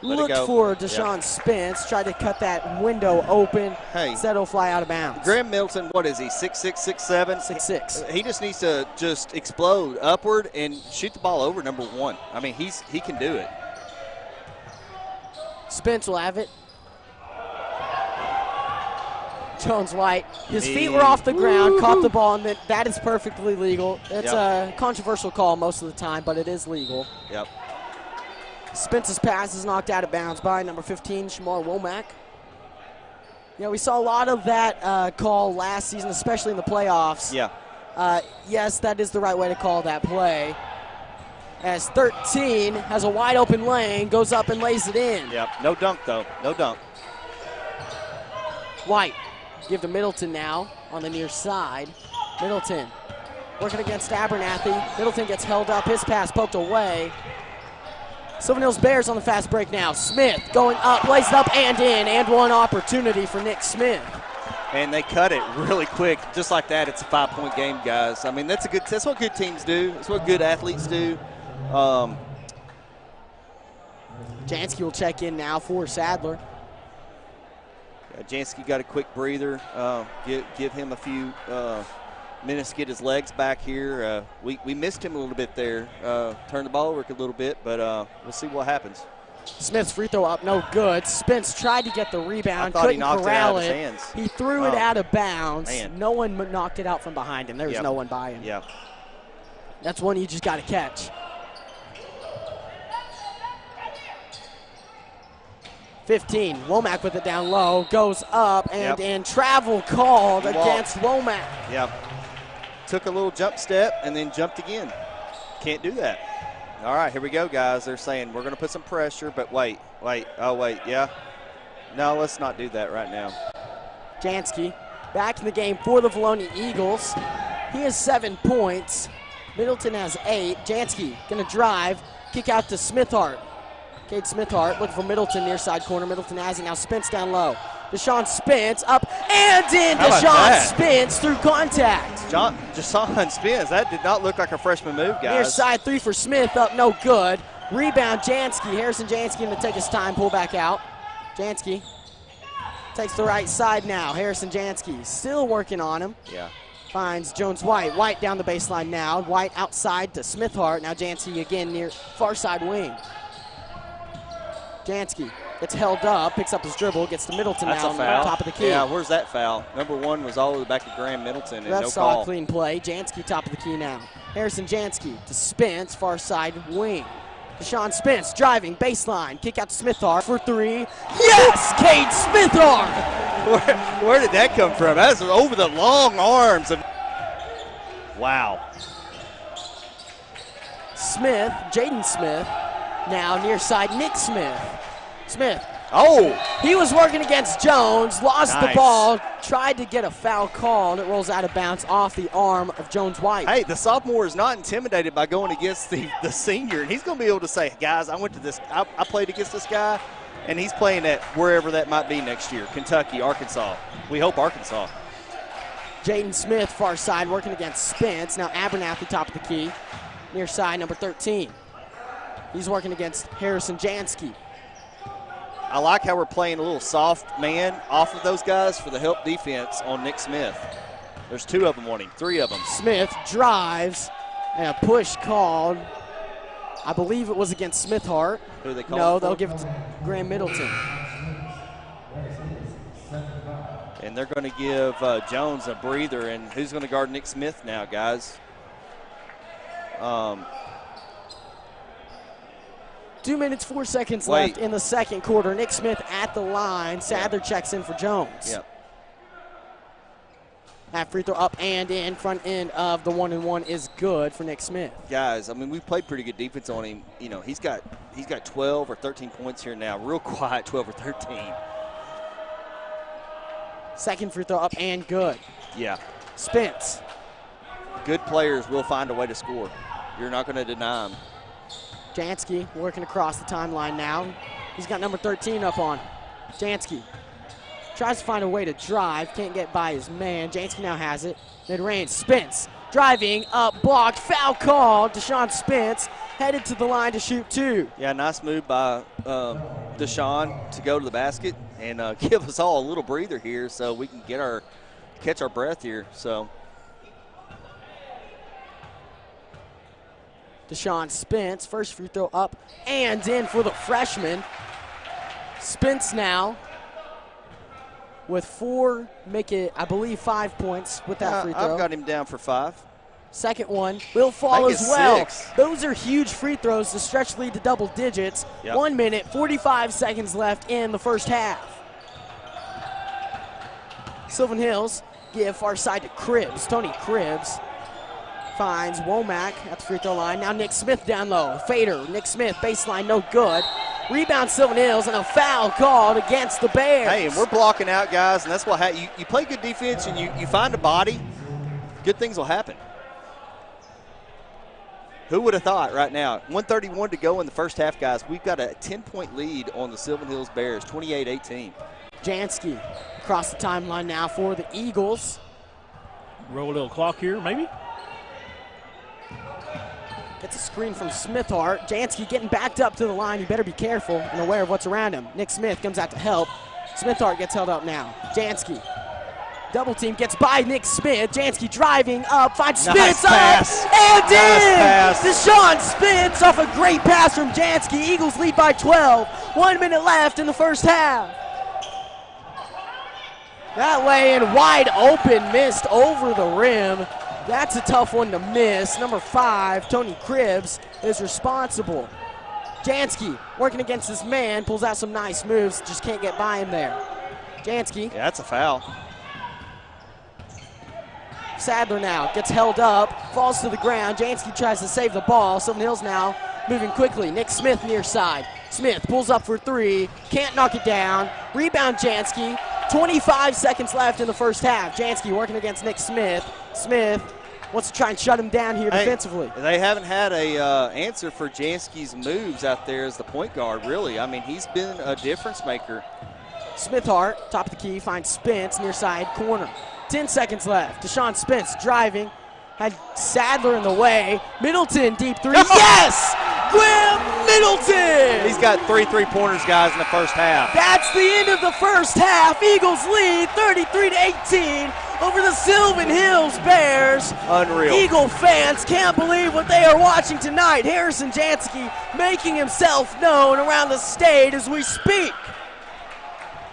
looked for Deshaun Spence. Tried to cut that window open. Instead it'll fly out of bounds. Graham Middleton, what is he, 6'6", 6'7"? 6'6". He just needs to just explode upward and shoot the ball over number 1. I mean, he can do it. Spence will have it. Jones White, his feet were off the ground, caught the ball, and that is perfectly legal. It's a controversial call most of the time, but it is legal. Yep. Spence's pass is knocked out of bounds by number 15, Shamar Womack. You know, we saw a lot of that call last season, especially in the playoffs. Yeah. Yes, that is the right way to call that play. As 13 has a wide open lane, goes up and lays it in. Yep. No dunk, though. No dunk. White. Give to Middleton now on the near side. Middleton working against Abernathy. Middleton gets held up. His pass poked away. Sylvan Hills Bears on the fast break now. Smith going up, lays it up and in, and one opportunity for Nick Smith. And they cut it really quick, just like that. It's a 5-point game, guys. I mean, that's what good teams do. That's what good athletes do. Jansky will check in now for Sadler. Jansky got a quick breather. Give him a few minutes to get his legs back here. We missed him a little bit there. Turned the ball over a little bit, but we'll see what happens. Smith's free throw up, no good. Spence tried to get the rebound, couldn't corral it. He threw it out of bounds. Man. No one knocked it out from behind him. There was no one by him. Yeah. That's one you just got to catch. 15, Womack with it down low, goes up, and in travel called against Womack. Yep. Took a little jump step and then jumped again. Can't do that. All right, here we go, guys. They're saying we're going to put some pressure, but wait. Oh, wait, yeah. No, let's not do that right now. Jansky back in the game for the Vilonia Eagles. He has 7 points. Middleton has 8. Jansky going to drive, kick out to Smithhart. Cade Smithhart looking for Middleton near side corner. Middleton has it now. Spence down low. Deshaun Spence up and in. Deshaun Spence through contact. Deshaun Spence. That did not look like a freshman move, guys. Near side 3 for Smith up, no good. Rebound Jansky. Harrison Jansky going to take his time, pull back out. Jansky takes the right side now. Harrison Jansky still working on him. Yeah. Finds Jones White. White down the baseline now. White outside to Smithhart. Now Jansky again near far side wing. Jansky gets held up, picks up his dribble, gets to Middleton now on the top of the key. Yeah, where's that foul? Number 1 was all over the back of Graham Middleton and That's no call. a clean play. Jansky top of the key now. Harrison Jansky to Spence, far side wing. Deshaun Spence driving, baseline, kick out to Smithhart for 3. Yes, Cade Smithhart! Where did that come from? That was over the long arms of. Wow. Smith, Jaden Smith, now near side Nick Smith. Smith. Oh! He was working against Jones, lost the ball, tried to get a foul call, and it rolls out of bounds off the arm of Jones White. Hey, the sophomore is not intimidated by going against the senior, and he's going to be able to say, guys, I played against this guy, and he's playing at wherever that might be next year, Kentucky, Arkansas. We hope Arkansas. Jaden Smith, far side, working against Spence. Now Abernathy, top of the key, near side, number 13. He's working against Harrison Jansky. I like how we're playing a little soft man off of those guys for the help defense on Nick Smith. There's 2 of them on him, 3 of them. Smith drives, and a push called. I believe it was against Smithhart. Who they call? No, they'll give it to Graham Middleton. And they're going to give Jones a breather. And who's going to guard Nick Smith now, guys? 2 minutes, 4 seconds left in the second quarter. Nick Smith at the line. Sadler checks in for Jones. Yep. That free throw up and in. Front end of the 1-and-1 is good for Nick Smith. Guys, I mean, we've played pretty good defense on him. You know, he's got 12 or 13 points here now. Real quiet, 12 or 13. Second free throw up and good. Yeah. Spence. Good players will find a way to score. You're not going to deny them. Jansky working across the timeline now. He's got number 13 up on. Jansky tries to find a way to drive, can't get by his man. Jansky now has it. Mid-range, Spence driving up, blocked, foul call. Deshaun Spence headed to the line to shoot 2. Yeah, nice move by Deshaun to go to the basket and give us all a little breather here so we can catch our breath here. So Deshaun Spence, first free throw up and in for the freshman. Spence now with 4, make it, I believe, 5 points with that free throw. I've got him down for 5. Second one will fall as well. 6. Those are huge free throws to stretch lead to double digits. Yep. 1 minute, 45 seconds left in the first half. Sylvan Hills give far side to Cribbs. Tony Cribbs finds Womack at the free throw line. Now Nick Smith down low. Fader, Nick Smith, baseline, no good. Rebound Sylvan Hills, and a foul called against the Bears. Hey, and we're blocking out guys, and that's what you play good defense and you find a body, good things will happen. Who would have thought right now? 1:31 to go in the first half, guys. We've got a 10-point lead on the Sylvan Hills Bears, 28-18. Jansky across the timeline now for the Eagles. Roll a little clock here, maybe. Gets a screen from Smithhart. Jansky getting backed up to the line. You better be careful and aware of what's around him. Nick Smith comes out to help. Smithhart gets held up now. Jansky, double team, gets by Nick Smith. Jansky driving up, finds Spence up, and in! Deshaun Spence off a great pass from Jansky. Eagles lead by 12. 1 minute left in the first half. That way in wide open, missed over the rim. That's a tough one to miss. Number 5, Tony Cribbs, is responsible. Jansky working against his man, pulls out some nice moves, just can't get by him there. Jansky. Yeah, that's a foul. Sadler now gets held up, falls to the ground. Jansky tries to save the ball. Sylvan Hills now moving quickly. Nick Smith near side. Smith pulls up for 3, can't knock it down. Rebound Jansky. 25 seconds left in the first half. Jansky working against Nick Smith. Smith wants to try and shut him down here defensively. They haven't had a answer for Jansky's moves out there as the point guard, really. I mean, he's been a difference maker. Smithhart, top of the key, finds Spence near side corner. 10 seconds left. Deshaun Spence driving. Had Sadler in the way. Middleton, deep 3. Yes! Graham Middleton! He's got 3 3-pointers, guys, in the first half. That's the end of the first half. Eagles lead 33-18 over the Sylvan Hills Bears. Unreal. Eagle fans can't believe what they are watching tonight. Harrison Jansky making himself known around the state as we speak.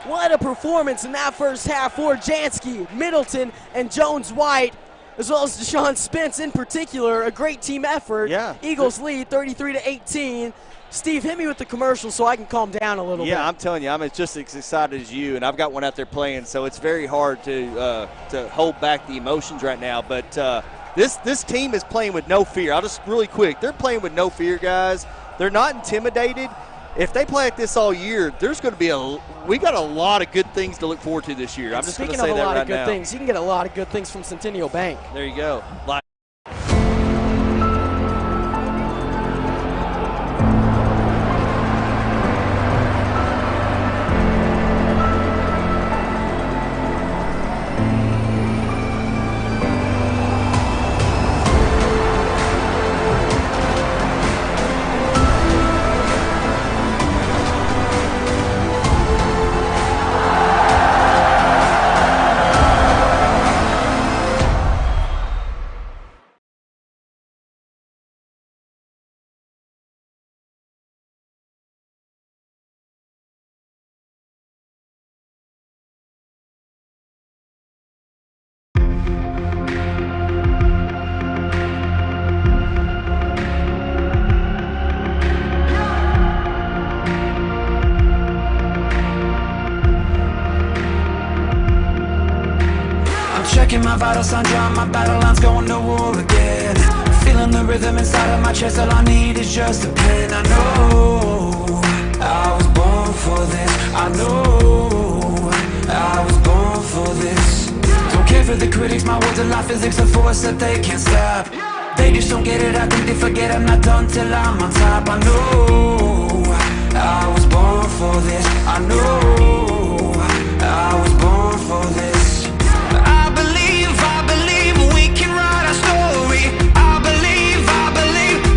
What a performance in that first half for Jansky, Middleton, and Jones White, as well as Deshaun Spence in particular. A great team effort. Yeah. Eagles lead 33-18. Steve, hit me with the commercial so I can calm down a little bit. Yeah, I'm telling you, I'm just as excited as you, and I've got one out there playing, so it's very hard to hold back the emotions right now. But this team is playing with no fear. I'll just really quick. They're playing with no fear, guys. They're not intimidated. If they play like this all year, there's going to be we got a lot of good things to look forward to this year. I'm just going to say that right now. Speaking of a lot of good things, you can get a lot of good things from Centennial Bank. There you go. Checking my vital signs, drawing my battle lines, going to war again. Feeling the rhythm inside of my chest, all I need is just a pen. I know I was born for this. I know I was born for this. Don't care for the critics, my words are like physics, a force that they can't stop. They just don't get it, I think they forget I'm not done till I'm on top. I know I was born for this. I know I was born for this. I believe we can write our story. I believe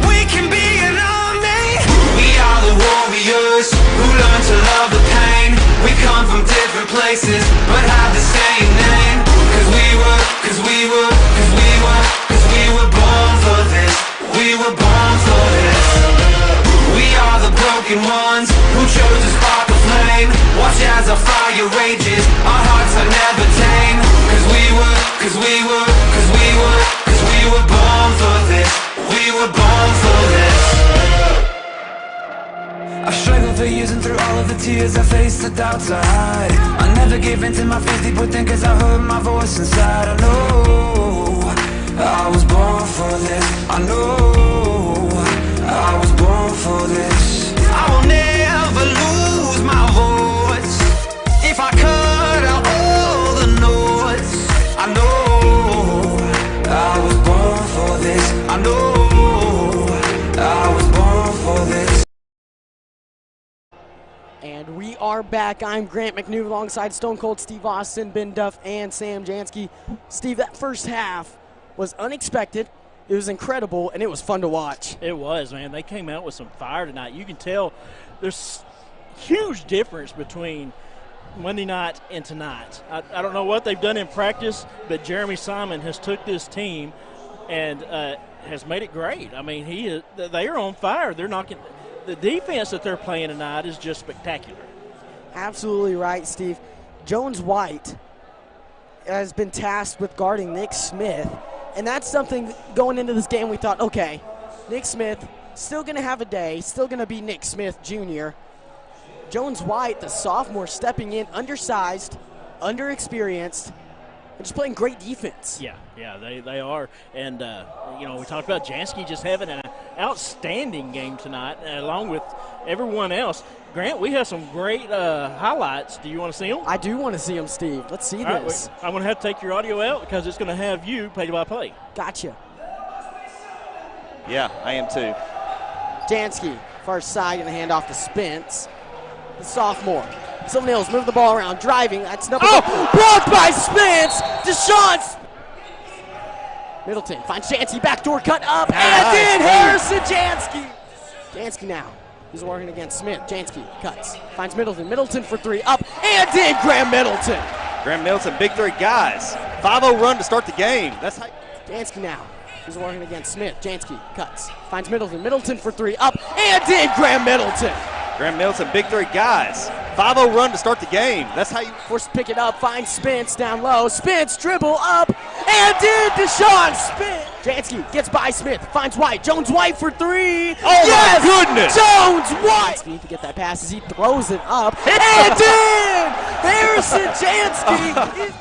we can be an army. We are the warriors who learn to love the pain. We come from different places but have the same name. Cause we were born for this. We were born for this. We are the broken ones who chose to spark a flame. Watch as our fire rages, our hearts are never tame. Cause we were born for this. We were born for this. I struggled for years and through all of the tears I faced the doubts I hide. I never gave in to my fears deep within cause I heard my voice inside. I know I was born for this. I know I was born for this. I will never lose my voice. If I cut out all the noise, I know I was born for this. I know I was born for this. And we are back. I'm Grant McNew alongside Stone Cold Steve Austin, Ben Duff, and Sam Jansky. Steve, that first half was unexpected. It was incredible, and it was fun to watch. It was, man. They came out with some fire tonight. You can tell there's huge difference between Monday night and tonight. I don't know what they've done in practice, but Jeremy Simon has took this team and has made it great. I mean, they are on fire. They're knocking – the defense that they're playing tonight is just spectacular. Absolutely right, Steve. Jones White has been tasked with guarding Nick Smith, and that's something going into this game we thought, okay, Nick Smith still going to have a day, still going to be Nick Smith Jr. Jones White, the sophomore, stepping in, undersized, underexperienced, and just playing great defense. Yeah, they are. And, we talked about Jansky just having an outstanding game tonight, along with everyone else. Grant, we have some great highlights. Do you want to see them? I do want to see them, Steve. Let's see this. I'm going to have to take your audio out because it's going to have you play-by-play. Gotcha. Yeah, I am too. Jansky, first side, going to hand off to Spence, the sophomore. Sylvan Hills move the ball around, driving. That's number blocked by Spence. Deshaun Middleton finds Jansky, backdoor cut up, and in Harrison Jansky. Jansky now. He's working against Smith. Jansky cuts, finds Middleton. Middleton for three, up, and in Graham Middleton. Graham Middleton, big three guys. 5-0 run to start the game. That's how. Jansky now. He's working against Smith. Jansky cuts, finds Middleton. Middleton for three, up, and in Graham Middleton. Graham Middleton, big three guys. 5-0 run to start the game. That's how you force pick it up. Finds Spence down low. Spence dribble up and in Deshaun Spence. Jansky gets by Smith. Finds White. Jones White for three. Oh yes! My goodness! Jones White. Jansky to get that pass as he throws it up and in. Harrison Jansky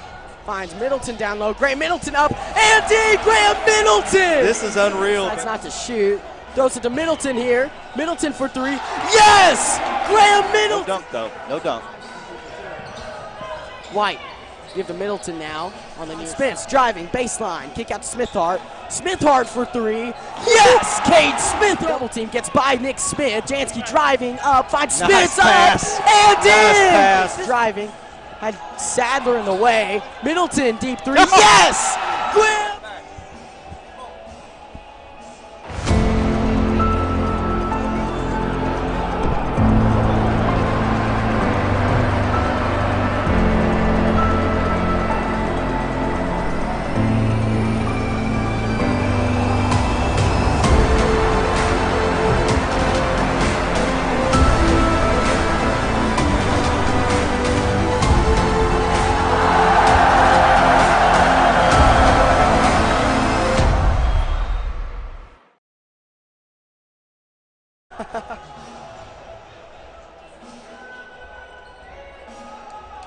finds Middleton down low. Graham Middleton up and in. Graham Middleton. This is unreal. That's not to shoot. Throws it to Middleton here. Middleton for three. Yes! Graham Middleton. No dunk, though. No dunk. White. Give to Middleton now on the near. Spence driving, baseline. Kick out to Smithhart. Smithhart for three. Yes! Cade Smith. Double team gets by Nick Smith. Jansky driving up. Finds Smith up. And in! Pass. Driving. Had Sadler in the way. Middleton deep three. Yes! Graham.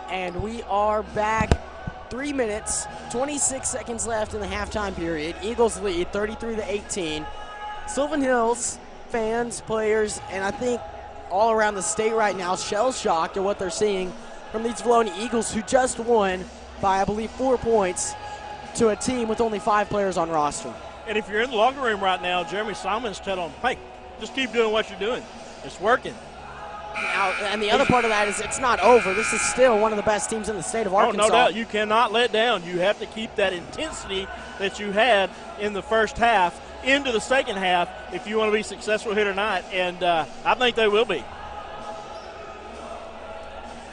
And we are back. 3 minutes, 26 seconds left in the halftime period. Eagles lead 33-18. Sylvan Hills fans, players, and I think all around the state right now shell-shocked at what they're seeing from these Vilonia Eagles, who just won by, I believe, 4 points to a team with only 5 players on roster. And if you're in the locker room right now, Jeremy Simon's telling them, hey, just keep doing what you're doing. It's working. Now, and the other part of that is it's not over. This is still one of the best teams in the state of Arkansas. Oh, no doubt. You cannot let down. You have to keep that intensity that you had in the first half into the second half if you want to be successful here tonight, and I think they will be.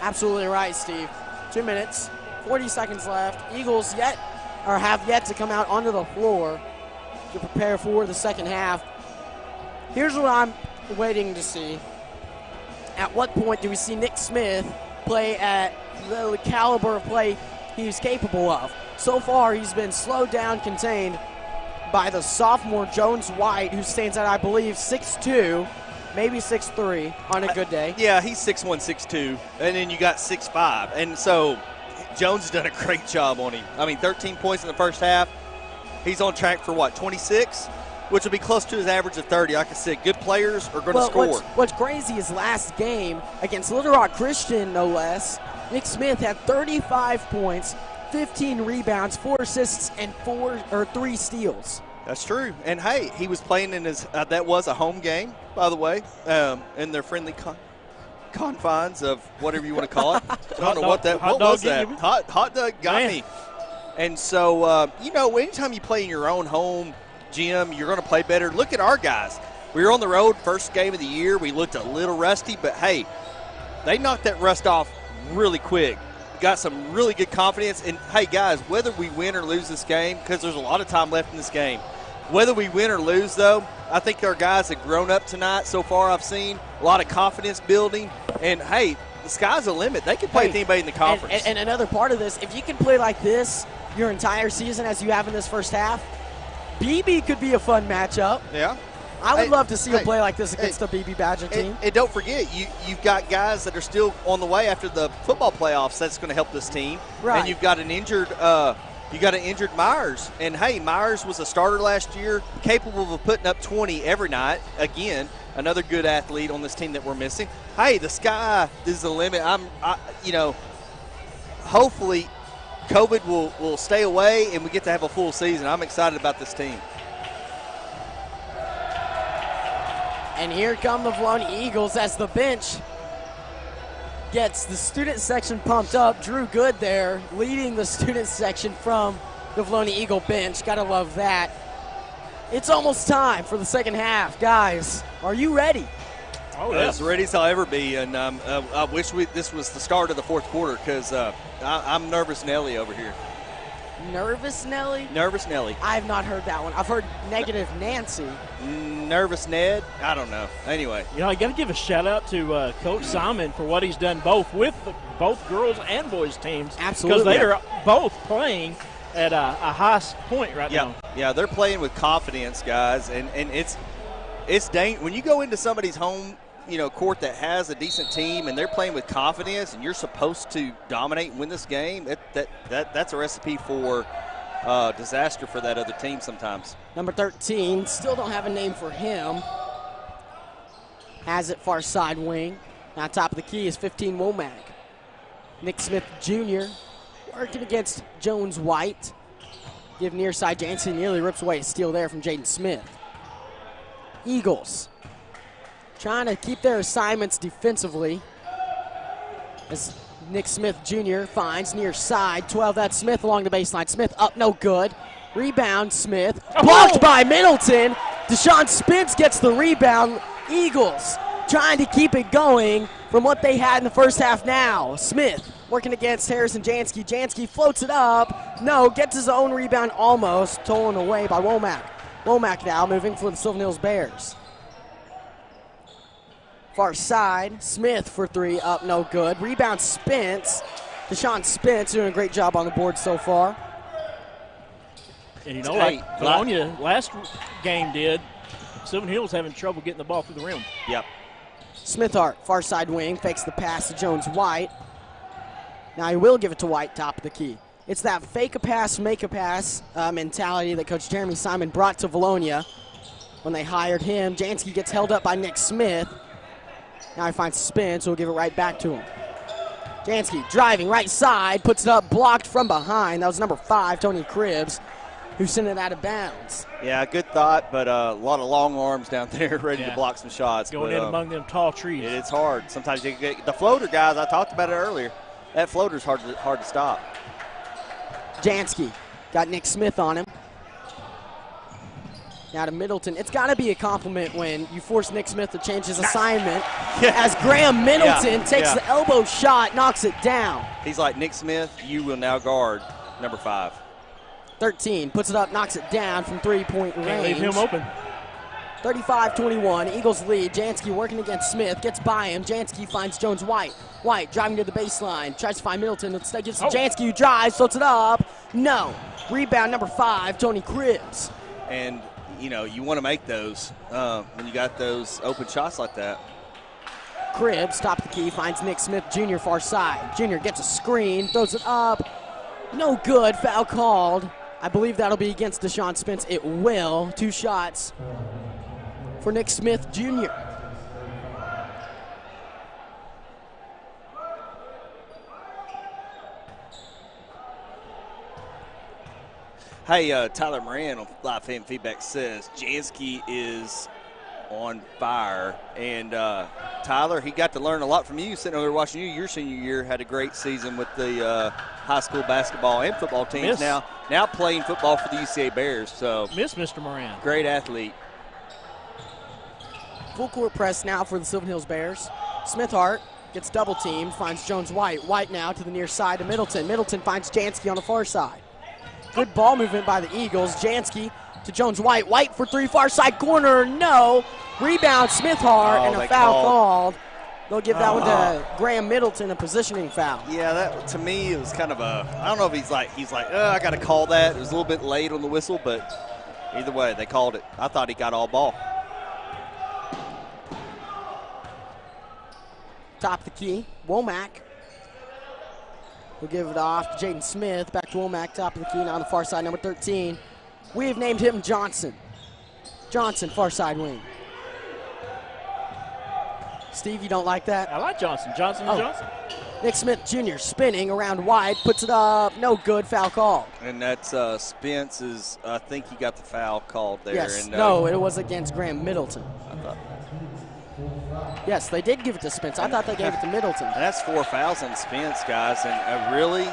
Absolutely right, Steve. 2 minutes, 40 seconds left. Eagles have yet to come out onto the floor to prepare for the second half. Here's what I'm waiting to see. At what point do we see Nick Smith play at the caliber of play he's capable of? So far, he's been slowed down, contained by the sophomore Jones White, who stands at, I believe, 6'2", maybe 6'3" on a good day. Yeah, he's 6'1", 6'2", and then you got 6'5", and so Jones has done a great job on him. I mean, 13 points in the first half. He's on track for, 26? Which will be close to his average of 30. Like I said, good players are going to score. What's crazy is last game against Little Rock Christian, no less, Nick Smith had 35 points, 15 rebounds, 4 assists, and 3 steals. That's true. And, hey, he was playing in his that was a home game, by the way, in their friendly confines of whatever you want to call it. I don't know what that was. Hot dog got me. And so, anytime you play in your own home gym, you're going to play better. Look at our guys. We were on the road first game of the year. We looked a little rusty, but, hey, they knocked that rust off really quick. Got some really good confidence. And, hey, guys, whether we win or lose this game, because there's a lot of time left in this game, whether we win or lose, though, I think our guys have grown up tonight so far. I've seen a lot of confidence building. And, hey, the sky's the limit. They can play with anybody in the conference. And another part of this, if you can play like this your entire season as you have in this first half, BB could be a fun matchup. Yeah. I would love to see a play like this against the BB Badger team. And don't forget, you've got guys that are still on the way after the football playoffs. That's going to help this team. Right. And you've got an injured Myers. And, hey, Myers was a starter last year, capable of putting up 20 every night. Again, another good athlete on this team that we're missing. Hey, the sky is the limit. Hopefully COVID will stay away and we get to have a full season. I'm excited about this team. And here come the Vilonia Eagles as the bench gets the student section pumped up. Drew Good there leading the student section from the Vilonia Eagle bench. Gotta love that. It's almost time for the second half. Guys, are you ready? Oh, yeah. As ready as I'll ever be, and I wish this was the start of the fourth quarter because I'm Nervous Nelly over here. Nervous Nelly? Nervous Nelly. I have not heard that one. I've heard Negative Nancy. Nervous Ned? I don't know. Anyway. I got to give a shout-out to Coach Simon for what he's done both with both girls and boys teams. Absolutely. Because they are both playing at a high point right now. Yeah, they're playing with confidence, guys, and it's when you go into somebody's home court that has a decent team and they're playing with confidence and you're supposed to dominate and win this game, that's a recipe for disaster for that other team sometimes. Number 13, still don't have a name for him. Has it far side wing. Now top of the key is 15 Womack. Nick Smith Jr. working against Jones White. Give near side Jansen, nearly rips away a steal there from Jaden Smith. Eagles trying to keep their assignments defensively as Nick Smith Jr. finds near side 12. That's Smith along the baseline. Smith up, no good. Rebound, Smith. Blocked by Middleton. Deshaun Spence gets the rebound. Eagles trying to keep it going from what they had in the first half now. Smith working against Harrison Jansky. Jansky floats it up. No, gets his own rebound almost. Stolen away by Womack. Womack now moving for the Sylvan Hills Bears. Far side, Smith for three, up, no good. Rebound, Spence. Deshaun Spence doing a great job on the board so far. And like Vilonia last game did, Sylvan Hills having trouble getting the ball through the rim. Yep. Smithart, far side wing, fakes the pass to Jones White. Now he will give it to White, top of the key. It's that fake a pass, make a pass mentality that Coach Jeremy Simon brought to Vilonia when they hired him. Jansky gets held up by Nick Smith. Now he finds Spence, who will give it right back to him. Jansky driving right side, puts it up, blocked from behind. That was number 5, Tony Cribbs, who sent it out of bounds. Yeah, good thought, but a lot of long arms down there ready to block some shots. Going in among them tall trees. It's hard. Sometimes you get the floater, guys. I talked about it earlier. That floater's hard to stop. Jansky got Nick Smith on him. Now to Middleton. It's got to be a compliment when you force Nick Smith to change his assignment as Graham Middleton takes the elbow shot, knocks it down. He's like, Nick Smith, you will now guard number 5. 13, puts it up, knocks it down from three-point range. Can't leave him open. 35-21, Eagles lead. Jansky working against Smith, gets by him. Jansky finds Jones White. White driving to the baseline, tries to find Middleton. Instead gives to Jansky, who drives, floats it up. No. Rebound number 5, Tony Cribbs. And, you know, you want to make those when you got those open shots like that. Cribbs, top of the key, finds Nick Smith Jr. far side. Jr. gets a screen, throws it up. No good, foul called. I believe that'll be against Deshaun Spence. It will. 2 shots for Nick Smith Jr. Hey, Tyler Moran on Live Fan Feedback says Jansky is on fire. And Tyler, he got to learn a lot from you sitting over there watching you. Your senior year had a great season with the high school basketball and football teams. Now playing football for the UCA Bears. So miss Mr. Moran. Great athlete. Full court press now for the Sylvan Hills Bears. Smithhart gets double teamed, finds Jones White. White now to the near side to Middleton. Middleton finds Jansky on the far side. Good ball movement by the Eagles. Jansky to Jones White. White for 3, far side corner. No. Rebound Smithhart and a foul called. They'll give that one to Graham Middleton, a positioning foul. Yeah, that to me it was kind of a, I don't know if he's like, I got to call that. It was a little bit late on the whistle, but either way, they called it. I thought he got all ball. Top of the key, Womack. We'll give it off to Jaden Smith. Back to Womack, top of the key, now on the far side, number 13. We have named him Johnson. Johnson, far side wing. Steve, you don't like that? I like Johnson. Johnson. Nick Smith Jr. spinning around wide, puts it up, no good, foul call. And that's Spence's, I think he got the foul called there. Yes, and, no, it was against Graham Middleton. I thought. Yes, they did give it to Spence. I thought they gave it to Middleton. And that's 4 fouls on Spence, guys, and I really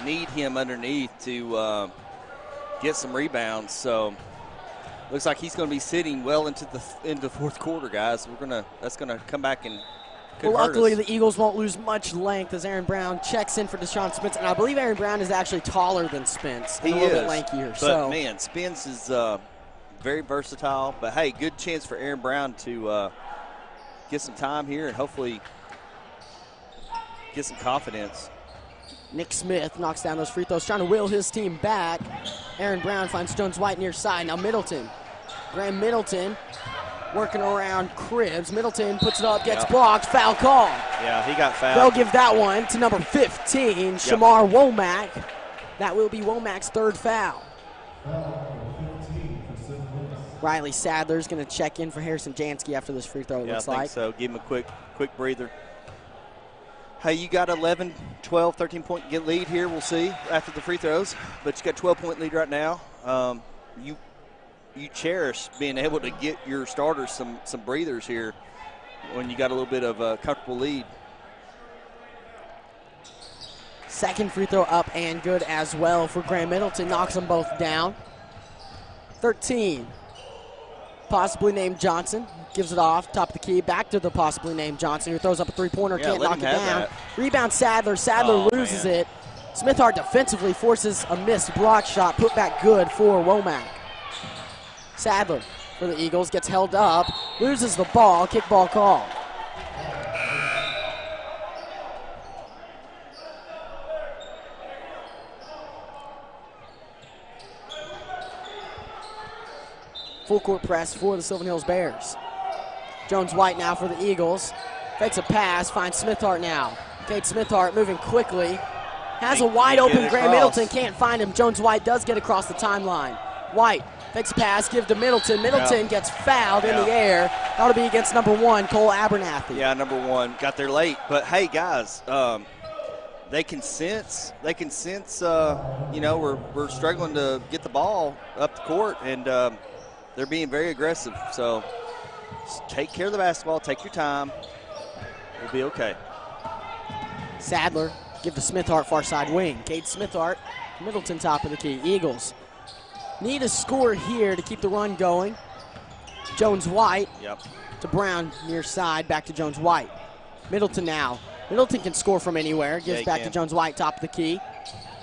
need him underneath to get some rebounds. So looks like he's going to be sitting well into the fourth quarter, guys. That's gonna come back and could hurt luckily us. the Eagles won't lose much length as Aaron Brown checks in for Deshaun Spence, and I believe Aaron Brown is actually taller than Spence. He a little is, bit lankier. But man, Spence is very versatile. But hey, good chance for Aaron Brown to get some time here and hopefully get some confidence. Nick Smith knocks down those free throws, trying to will his team back. Aaron Brown finds Jones White near side. Now Middleton. Graham Middleton working around Cribbs. Middleton puts it up, gets blocked, foul call. Yeah, he got fouled. They'll give that one to number 15, Shamar Womack. That will be Womack's 3rd foul. Riley Sadler's going to check in for Harrison Jansky after this free throw, it looks like. So. Give him a quick breather. Hey, you got 11, 12, 13-point lead here. We'll see after the free throws. But you got 12-point lead right now. You cherish being able to get your starters some breathers here when you got a little bit of a comfortable lead. Second free throw up and good as well for Graham Middleton. Knocks them both down. 13. Possibly named Johnson. Gives it off. Top of the key. Back to the possibly named Johnson, who throws up a three-pointer. Can't knock it down. That. Rebound Sadler. Sadler loses it. Smithhart defensively forces a missed block shot. Put back good for Womack. Sadler for the Eagles gets held up. Loses the ball. Kickball call. Full court press for the Sylvan Hills Bears. Jones White now for the Eagles. Fakes a pass, finds Smithhart now. Kate Smithhart moving quickly. Has a wide open Graham Middleton, can't find him. Jones White does get across the timeline. White fakes a pass, give to Middleton. Middleton gets fouled in the air. That'll be against number 1, Cole Abernathy. Yeah, number 1. Got there late. But hey, guys, they can sense. You know, we're struggling to get the ball up the court, and they're being very aggressive. So just take care of the basketball. Take your time. We'll be okay. Sadler give to Smithart far side wing. Cade Smithart, Middleton top of the key. Eagles need a score here to keep the run going. Jones White to Brown near side, back to Jones White. Middleton now. Middleton can score from anywhere. Gives back to Jones White, top of the key.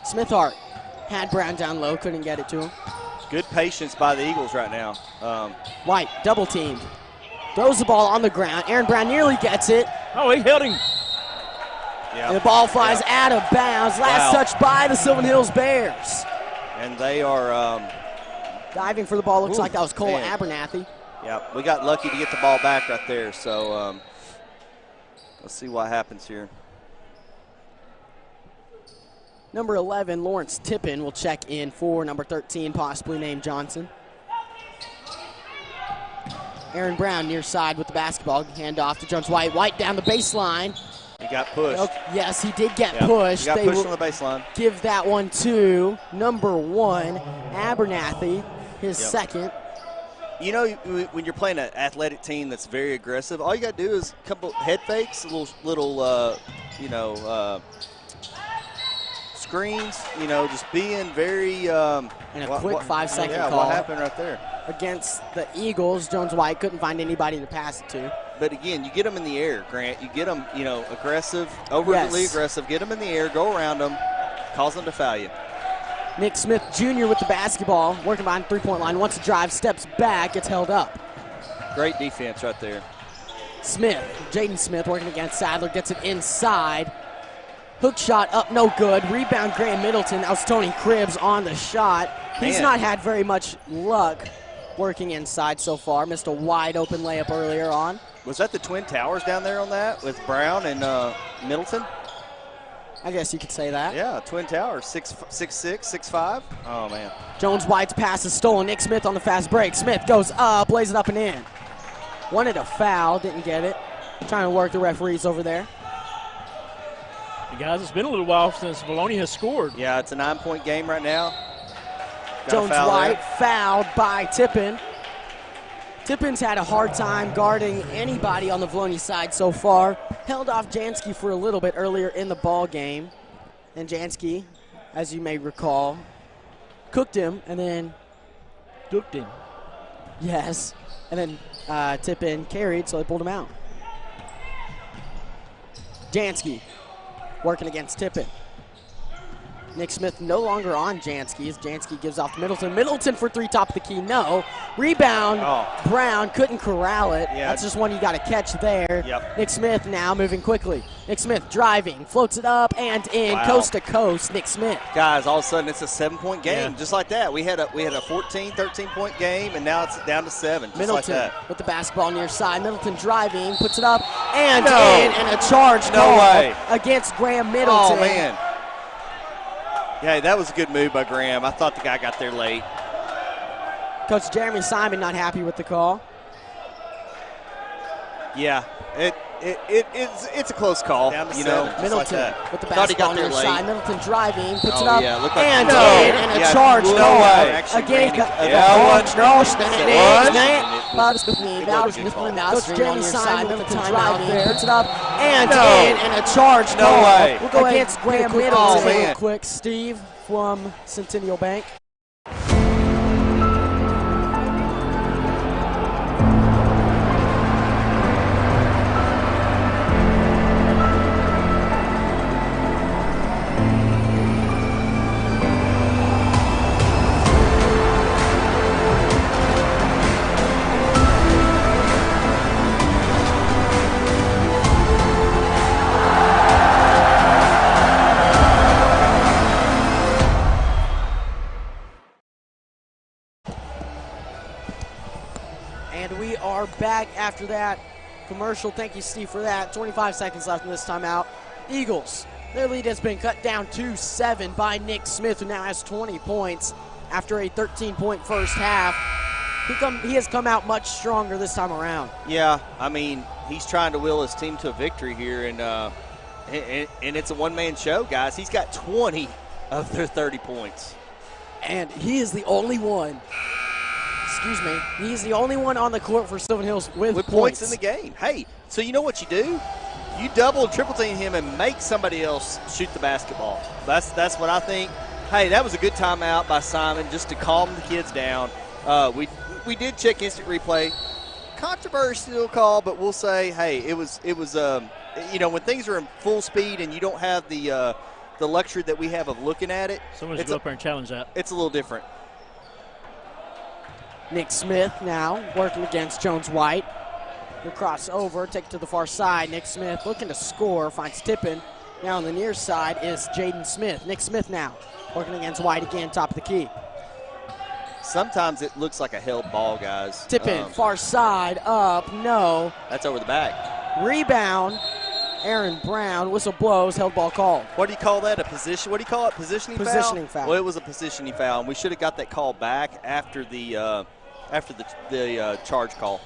Smithart had Brown down low, couldn't get it to him. Good patience by the Eagles right now. White double teamed. Throws the ball on the ground. Aaron Brown nearly gets it. Oh, he held him. Yeah. And the ball flies out of bounds. Last touch by the Sylvan Hills Bears. And they are diving for the ball. Looks like that was Cole Abernathy. Yeah, we got lucky to get the ball back right there. So let's see what happens here. Number 11, Lawrence Tippin, will check in for number 13, possibly named Johnson. Aaron Brown near side with the basketball. Hand off to Jones White. White down the baseline. He got pushed. Oh, yes, he did get pushed. He got pushed on the baseline. Give that one to number 1, Abernathy, his second. You know, when you're playing an athletic team that's very aggressive, all you got to do is a couple head fakes, little screens, you know, just being very and a quick 5-second call. What happened right there? Against the Eagles, Jones White couldn't find anybody to pass it to. But again, you get them in the air, Grant. You get them, you know, aggressive, overly aggressive. Get them in the air, go around them, cause them to foul you. Nick Smith Jr. with the basketball, working behind the three-point line. Wants to drive, steps back, gets held up. Great defense right there. Smith, Jaden Smith working against Sadler, gets it inside. Hook shot up, no good. Rebound, Graham Middleton. That was Tony Cribbs on the shot. He's not had very much luck working inside so far. Missed a wide open layup earlier on. Was that the Twin Towers down there on that with Brown and Middleton? I guess you could say that. Yeah, Twin Towers, 6'6", 6'5". Oh, man. Jones White's pass is stolen. Nick Smith on the fast break. Smith goes up, lays it up and in. Wanted a foul, didn't get it. Trying to work the referees over there. Guys, it's been a little while since Vilonia has scored. Yeah, it's a 9-point game right now. Jones White fouled by Tippin. Tippin's had a hard time guarding anybody on the Vilonia side so far. Held off Jansky for a little bit earlier in the ball game. And Jansky, as you may recall, cooked him and then duked him. Yes. And then Tippin carried, so they pulled him out. Jansky working against Tippin. Nick Smith no longer on Jansky as Jansky gives off to Middleton. Middleton for three, top of the key, no. Rebound, Brown couldn't corral it. Yeah. That's just one you got to catch there. Yep. Nick Smith now moving quickly. Nick Smith driving, floats it up and in, coast to coast, Nick Smith. Guys, all of a sudden it's a 7-point game, just like that. We had a 14, 13-point game, and now it's down to 7, just Middleton like that. with the basketball near side. Middleton driving, puts it up and in, and a charge call way. against Graham Middleton. Oh, man. Yeah, that was a good move by Graham. I thought the guy got there late. Coach Jeremy Simon not happy with the call. Yeah, it's a close call. Down to 7, Middleton like with the basketball near side. Middleton driving, puts it up, and a charge call against Coach Jeremy Simon with the timeout, puts it up, and a charge call. We'll go against Graham Middleton real quick. Steve from Centennial Bank. Back after that commercial. Thank you, Steve, for that. 25 seconds left in this timeout. Eagles, their lead has been cut down to 7 by Nick Smith, who now has 20 points after a 13-point first half. He has come out much stronger this time around. Yeah, I mean, he's trying to will his team to a victory here, and And it's a one-man show, guys. He's got 20 of their 30 points. And he is the only one. Excuse me. He's the only one on the court for Sylvan Hills with points in the game. Hey, so you know what you do? You double and triple team him and make somebody else shoot the basketball. That's what I think. Hey, that was a good timeout by Simon just to calm the kids down. We did check instant replay. Controversial call, but we'll say, hey, it was when things are in full speed and you don't have the luxury that we have of looking at it. Someone should go up there and challenge that. It's a little different. Nick Smith now working against Jones White. He'll cross over, take it to the far side. Nick Smith looking to score, finds Tippin. Now on the near side is Jaden Smith. Nick Smith now working against White again, top of the key. Sometimes it looks like a held ball, guys. Tippin, far side, up, no. That's over the back. Rebound, Aaron Brown, whistle blows, held ball called. What do you call that, a position? What do you call it, positioning foul? Positioning foul. Well, it was a positioning foul, and we should have got that call back after the charge call.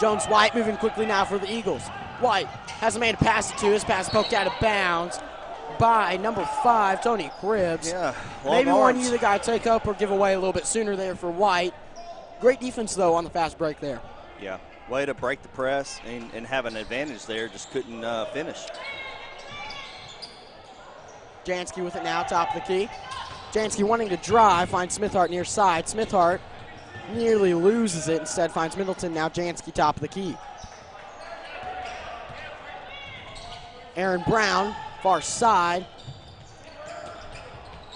Jones White moving quickly now for the Eagles. White hasn't made a pass to. His pass poked out of bounds by number 5, Tony Cribbs. Yeah, maybe one you either got to take up or give away a little bit sooner there for White. Great defense, though, on the fast break there. Yeah, way to break the press and have an advantage there. Just couldn't finish. Jansky with it now, top of the key. Jansky wanting to drive, finds Smithhart near side. Smithhart nearly loses it, instead finds Middleton. Now Jansky top of the key. Aaron Brown, far side.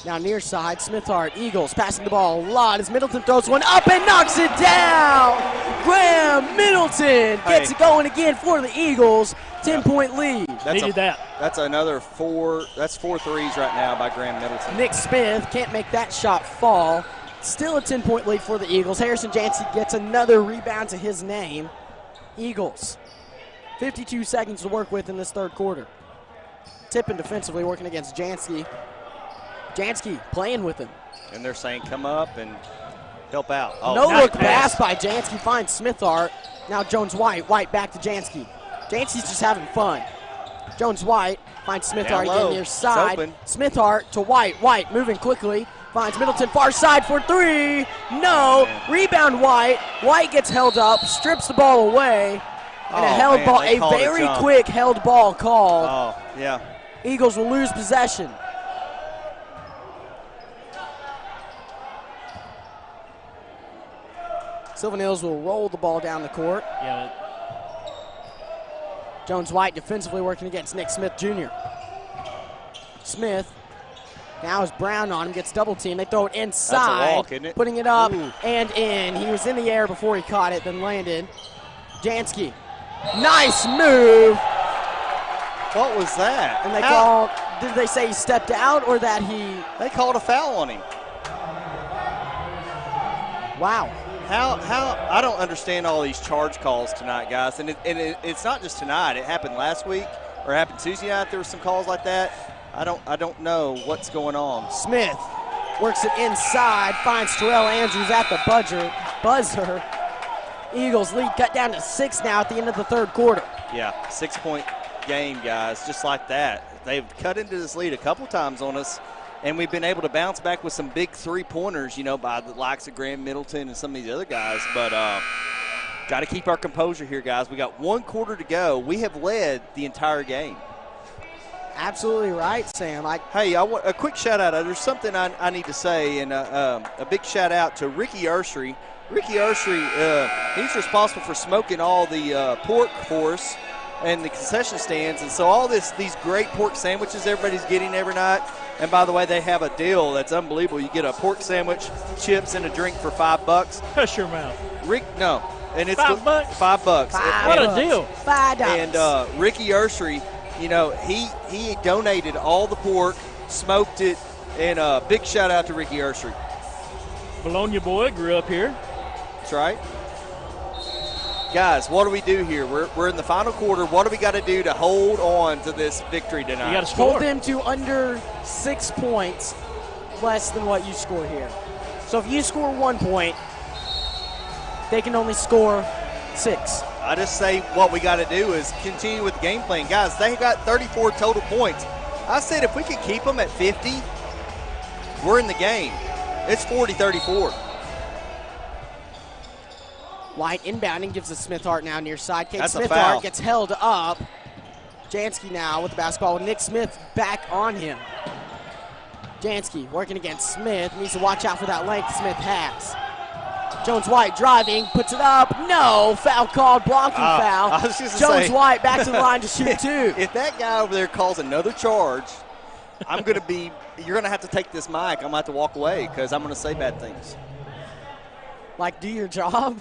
Now near side, Smithhart, Eagles passing the ball a lot as Middleton throws one up and knocks it down. Graham Middleton gets it going again for the Eagles. 10-point lead. That's another 4. That's 4 threes right now by Graham Middleton. Nick Smith can't make that shot fall. Still a 10-point lead for the Eagles. Harrison Jansky gets another rebound to his name. Eagles, 52 seconds to work with in this third quarter. Tippin defensively working against Jansky. Jansky playing with him. And they're saying come up and help out. Oh, no-look pass by Jansky finds Smithhart. Now Jones White. White back to Jansky. Jansky's just having fun. Jones White finds Smithhart again near side. Smithhart to White. White moving quickly. Finds Middleton far side for 3. No. Rebound White. White gets held up, strips the ball away. And a very quick held ball call. Oh, yeah. Eagles will lose possession. Sylvan Hills will roll the ball down the court. Yeah. Jones White defensively working against Nick Smith Jr. Smith now is Brown on him, gets double teamed. They throw it inside, that's a walk, isn't it? Putting it up and in. He was in the air before he caught it, then landed. Jansky, nice move. What was that? And they called, did they say he stepped out or that he? They called a foul on him. Wow. How I don't understand all these charge calls tonight, guys. And it's not just tonight. It happened last week or happened Tuesday night. There were some calls like that. I don't know what's going on. Smith works it inside, finds Terrell Andrews at the buzzer. Eagles lead cut down to 6 now at the end of the third quarter. Yeah, 6-point game, guys, just like that. They've cut into this lead a couple times on us, and we've been able to bounce back with some big three-pointers, by the likes of Graham Middleton and some of these other guys. But got to keep our composure here, guys. We got 1 quarter to go. We have led the entire game. Absolutely right, Sam. Hey, I want a quick shout-out. There's something I need to say, and a big shout-out to Ricky Ursery. Ricky Ursery, he's responsible for smoking all the pork for us and the concession stands. And so all these great pork sandwiches everybody's getting every night. And by the way, they have a deal that's unbelievable. You get a pork sandwich, chips, and a drink for $5. Hush your mouth. No. And it's $5? $5. What a deal. $5. And Ricky Ursery, he donated all the pork, smoked it, and big shout out to Ricky Ursery. Vilonia boy, grew up here. That's right. Guys, what do we do here? We're in the final quarter. What do we got to do to hold on to this victory tonight? You got to score. Hold them to under 6 points, less than what you score here. So if you score 1 point, they can only score 6. I just say what we got to do is continue with the game plan. Guys, they got 34 total points. I said if we can keep them at 50, we're in the game. It's 40-34. White inbounding gives it Smithart now near side. Kate That's a foul. Smithart gets held up. Jansky now with the basketball with Nick Smith back on him. Jansky working against Smith. Needs to watch out for that length Smith has. Jones-White driving, puts it up. No, foul called, blocking foul. I was just gonna say, Jones-White back to the line to shoot 2. If that guy over there calls another charge, I'm going to be – you're going to have to take this mic. I'm going to have to walk away because I'm going to say bad things. Like, do your job?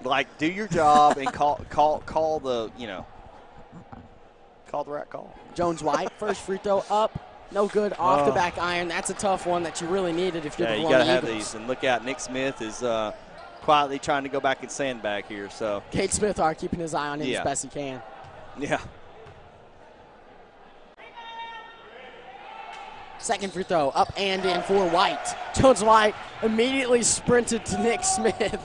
Like, do your job and call the, you know, call the right call. Jones-White, first free throw up. No good, off the back iron. That's a tough one that you really needed if you're the you Vilonia got to have Eagles. these. And look out, Nick Smith is quietly trying to go back and sandbag here. So Kate Smithart keeping his eye on him as best he can. Yeah. Second free throw, up and in for White. Jones-White immediately sprinted to Nick Smith.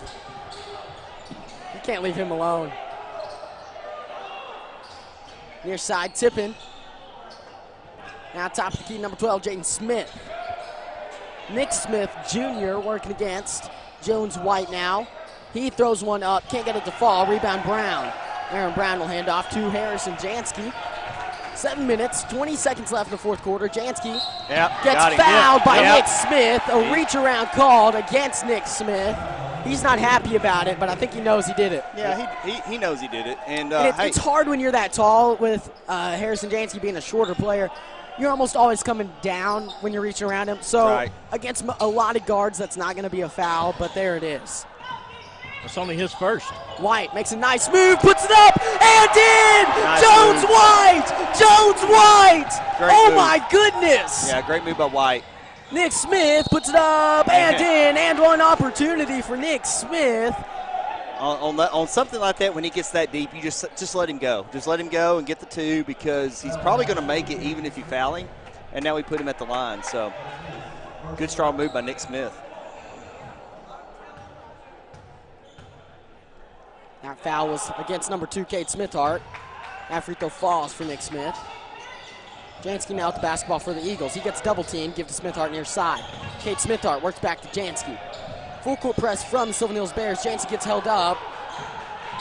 You can't leave him alone. Near side, Tippin. Now top of the key, number 12, Jaden Smith. Nick Smith Jr. working against Jones-White now. He throws one up, can't get it to fall. Rebound Brown. Aaron Brown will hand off to Harrison Jansky. 7 minutes, 20 seconds left in the fourth quarter. Jansky gets fouled by Nick Smith. A reach around called against Nick Smith. He's not happy about it, but I think he knows he did it. Yeah, he knows he did it. And it's hard when you're that tall with Harrison Jansky being a shorter player. You're almost always coming down when you're reaching around him. So against a lot of guards, that's not going to be a foul, but there it is. It's only his first. White makes a nice move, puts it up, and in! Nice Jones-White! Jones-White! Oh, move. my goodness! Yeah, great move by White. Nick Smith puts it up and in, and one opportunity for Nick Smith. On something like that, when he gets that deep, you just let him go. Just let him go and get the 2 because he's probably going to make it even if you foul him. And now we put him at the line. So good, strong move by Nick Smith. That foul was against number 2, Kate Smithart. That free throw falls for Nick Smith. Jansky now with the basketball for the Eagles. He gets double teamed, give to Smithart near side. Kate Smithart works back to Jansky. Full court press from the Sylvan Hills Bears. Jansky gets held up.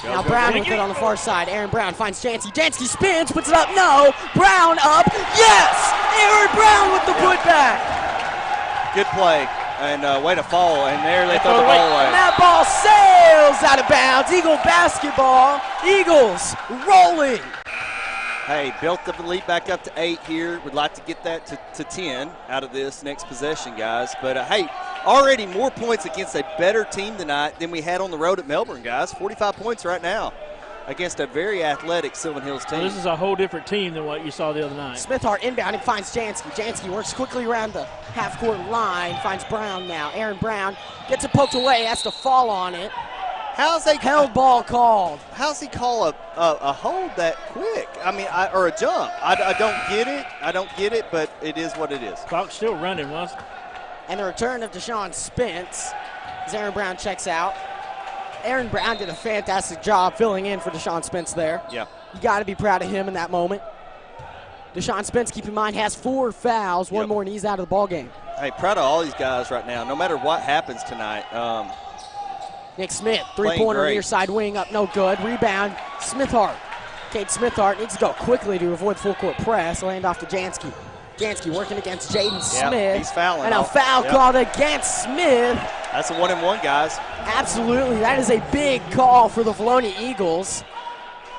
Now Brown with it on the far side. Aaron Brown finds Jansky. Jansky spins, puts it up. No. Brown up. Yes! Aaron Brown with the putback. Good play. And way to fall. And there they throw the ball away. And that ball sails out of bounds. Eagle basketball. Eagles rolling. Hey, built the lead back up to 8 here. Would like to get that to 10 out of this next possession, guys. But, hey, already more points against a better team tonight than we had on the road at Melbourne, guys. 45 points right now against a very athletic Sylvan Hills team. Well, this is a whole different team than what you saw the other night. Smithart inbounding finds Jansky. Jansky works quickly around the half-court line, finds Brown now. Aaron Brown gets it poked away, has to fall on it. How's they held ball called? How's he call a hold that quick? I mean, or a jump? I don't get it. I don't get it, but it is what it is. Clock's still running, was it? And the return of Deshaun Spence as Aaron Brown checks out. Aaron Brown did a fantastic job filling in for Deshaun Spence there. Yeah. You got to be proud of him in that moment. Deshaun Spence, keep in mind, has 4 fouls, one more, and he's out of the ball game. Hey, proud of all these guys right now, no matter what happens tonight. Nick Smith, three-pointer near side wing up, no good. Rebound, Smithart. Kate Smithart needs to go quickly to avoid full court press. Land off to Jansky. Jansky working against Jaden Smith. He's fouling. And a foul called against Smith. That's a 1-and-1, guys. Absolutely. That is a big call for the Vilonia Eagles.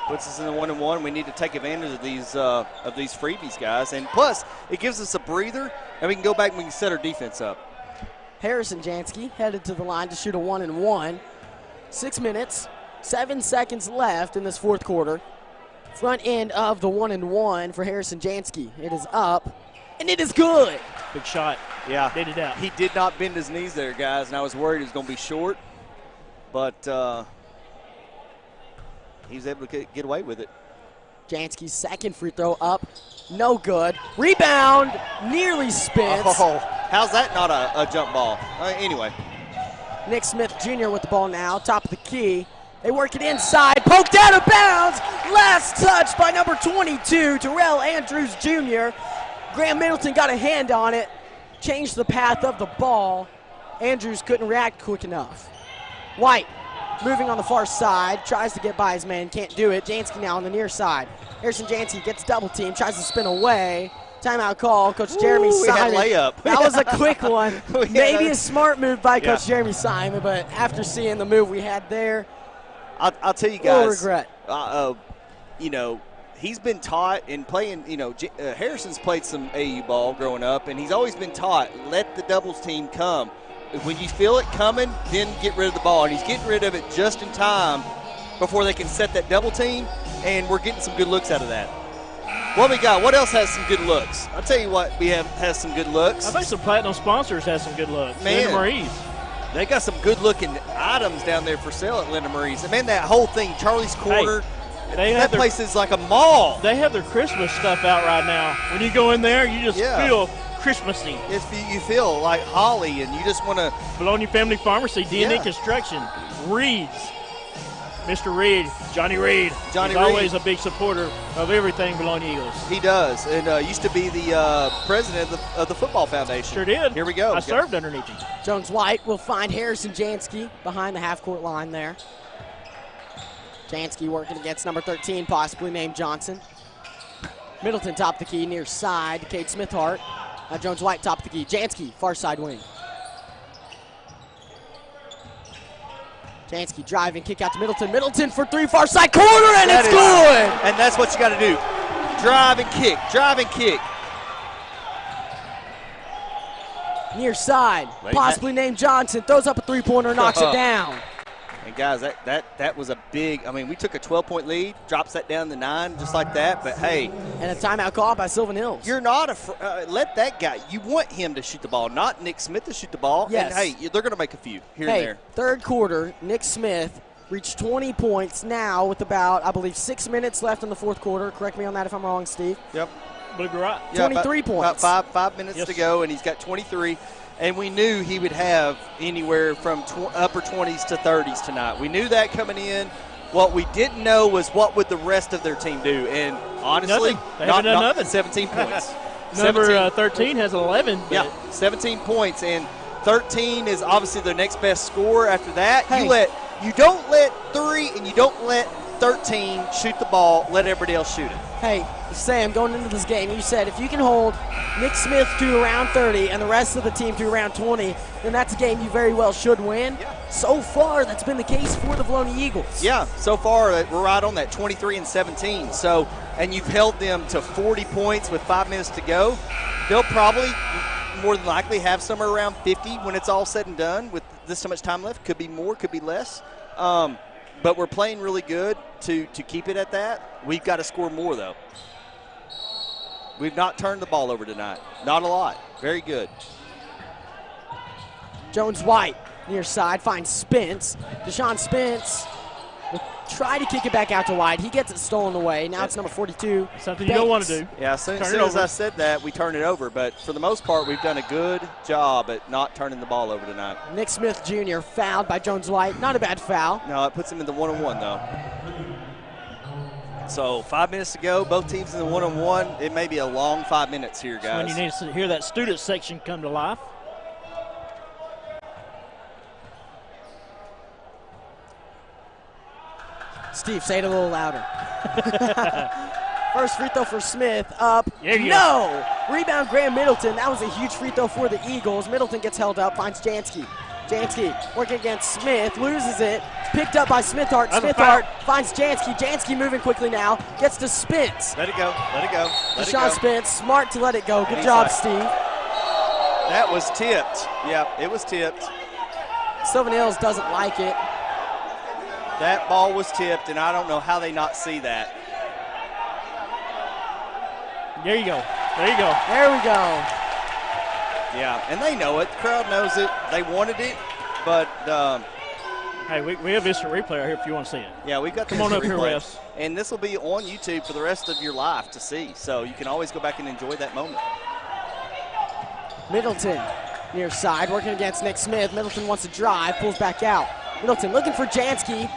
Puts us in the 1-and-1. We need to take advantage of these freebies, guys. And plus, it gives us a breather, and we can go back and we can set our defense up. Harrison Jansky headed to the line to shoot a 1-and-1. 6 minutes, 7 seconds left in this fourth quarter. Front end of the 1-and-1 for Harrison Jansky. It is up, and it is good. Big shot. Yeah. Did it out. He did not bend his knees there, guys, and I was worried he was going to be short. But he was able to get away with it. Jansky's second free throw up. No good. Rebound. Nearly spins. Oh, how's that not a jump ball? Anyway. Nick Smith Jr. with the ball now, top of the key. They work it inside, poked out of bounds. Last touch by number 22, Terrell Andrews Jr. Graham Middleton got a hand on it, changed the path of the ball. Andrews couldn't react quick enough. White moving on the far side, tries to get by his man, can't do it. Jansky now on the near side. Harrison Jansky gets double team, tries to spin away. Timeout call, Coach Jeremy Simon. Layup. That was a quick one. Maybe a smart move by Coach Jeremy Simon, but after seeing the move we had there, I'll tell you guys. Regret. He's been taught in playing, Harrison's played some AU ball growing up, and he's always been taught, let the doubles team come. When you feel it coming, then get rid of the ball. And he's getting rid of it just in time before they can set that double team, and we're getting some good looks out of that. What we got? What else has some good looks? I'll tell you what has some good looks. I think some platinum sponsors has some good looks. Man. Linda Marie's. They got some good-looking items down there for sale at Linda Marie's. And, man, that whole thing, Charlie's Corner, that place is like a mall. They have their Christmas stuff out right now. When you go in there, you just feel Christmassy. You feel like holly, and you just want to. Vilonia Family Pharmacy, D&E Construction, Reed's. Mr. Reed, Johnny Reed. He's always a big supporter of everything Vilonia Eagles. He does, and used to be the president of the Football Foundation. Sure did. Here we go. I served underneath him. Jones White will find Harrison Jansky behind the half-court line there. Jansky working against number 13, possibly named Johnson. Middleton top the key, near side, Cade Smithhart. Now Jones White top the key. Jansky, far side wing. Jansky driving, kick out to Middleton. Middleton for three, far side corner, and it's good! And that's what you got to do. Drive and kick, drive and kick. Near side, possibly named Johnson. Throws up a three-pointer, knocks it down. And, guys, that was a big – I mean, we took a 12-point lead, drops that down to 9 just like that. But, hey. And a timeout call by Sylvan Hills. You're not let that guy – you want him to shoot the ball, not Nick Smith to shoot the ball. Yes. And, hey, they're going to make a few here and there. Third quarter, Nick Smith reached 20 points now with about, I believe, 6 minutes left in the fourth quarter. Correct me on that if I'm wrong, Steve. Yep. 23 points. About 5 minutes to go, and he's got 23. And we knew he would have anywhere from upper 20s to 30s tonight. We knew that coming in. What we didn't know was what would the rest of their team do. And honestly, they haven't done nothing. 17 points. Number 13 has 11. Yeah, 17 points. And 13 is obviously their next best score. After that, you don't let 3 and you don't let 13 shoot the ball. Let everybody else shoot it. Hey, Sam, going into this game, you said if you can hold Nick Smith to around 30 and the rest of the team to around 20, then that's a game you very well should win. Yeah. So far, that's been the case for the Vilonia Eagles. Yeah, so far we're right on that 23 and 17. So, and you've held them to 40 points with 5 minutes to go. They'll probably more than likely have somewhere around 50 when it's all said and done with this so much time left. Could be more, could be less. But we're playing really good to keep it at that. We've got to score more, though. We've not turned the ball over tonight. Not a lot. Very good. Jones White near side finds Spence. Deshaun Spence will try to kick it back out to White. He gets it stolen away. Now it's number 42. Something you don't want to do. Yeah, as soon as I said that, we turn it over. But for the most part, we've done a good job at not turning the ball over tonight. Nick Smith Jr. fouled by Jones White. Not a bad foul. No, it puts him in the one-on-one, though. So 5 minutes to go, both teams in the one-on-one. It may be a long 5 minutes here, guys. When you need to hear that student section come to life. Steve, say it a little louder. First free throw for Smith, up. No! Rebound Graham Middleton. That was a huge free throw for the Eagles. Middleton gets held up, finds Jansky. Jansky working against Smith, loses it. Picked up by Smithhart. Smithhart finds Jansky. Jansky moving quickly now. Gets to Spence. Let it go. Let it go. Deshaun Spence, smart to let it go. Good job, Steve. That was tipped. Yeah, it was tipped. Sylvan Hills doesn't like it. That ball was tipped, and I don't know how they not see that. There you go. There you go. There we go. Yeah, and they know it. The crowd knows it. They wanted it, but hey, we have instant replay here if you want to see it. Yeah, we've got the Come on up here, Wes. And this will be on YouTube for the rest of your life to see. So you can always go back and enjoy that moment. Middleton Near side, working against Nick Smith. Middleton wants to drive, pulls back out. Middleton looking for Jansky.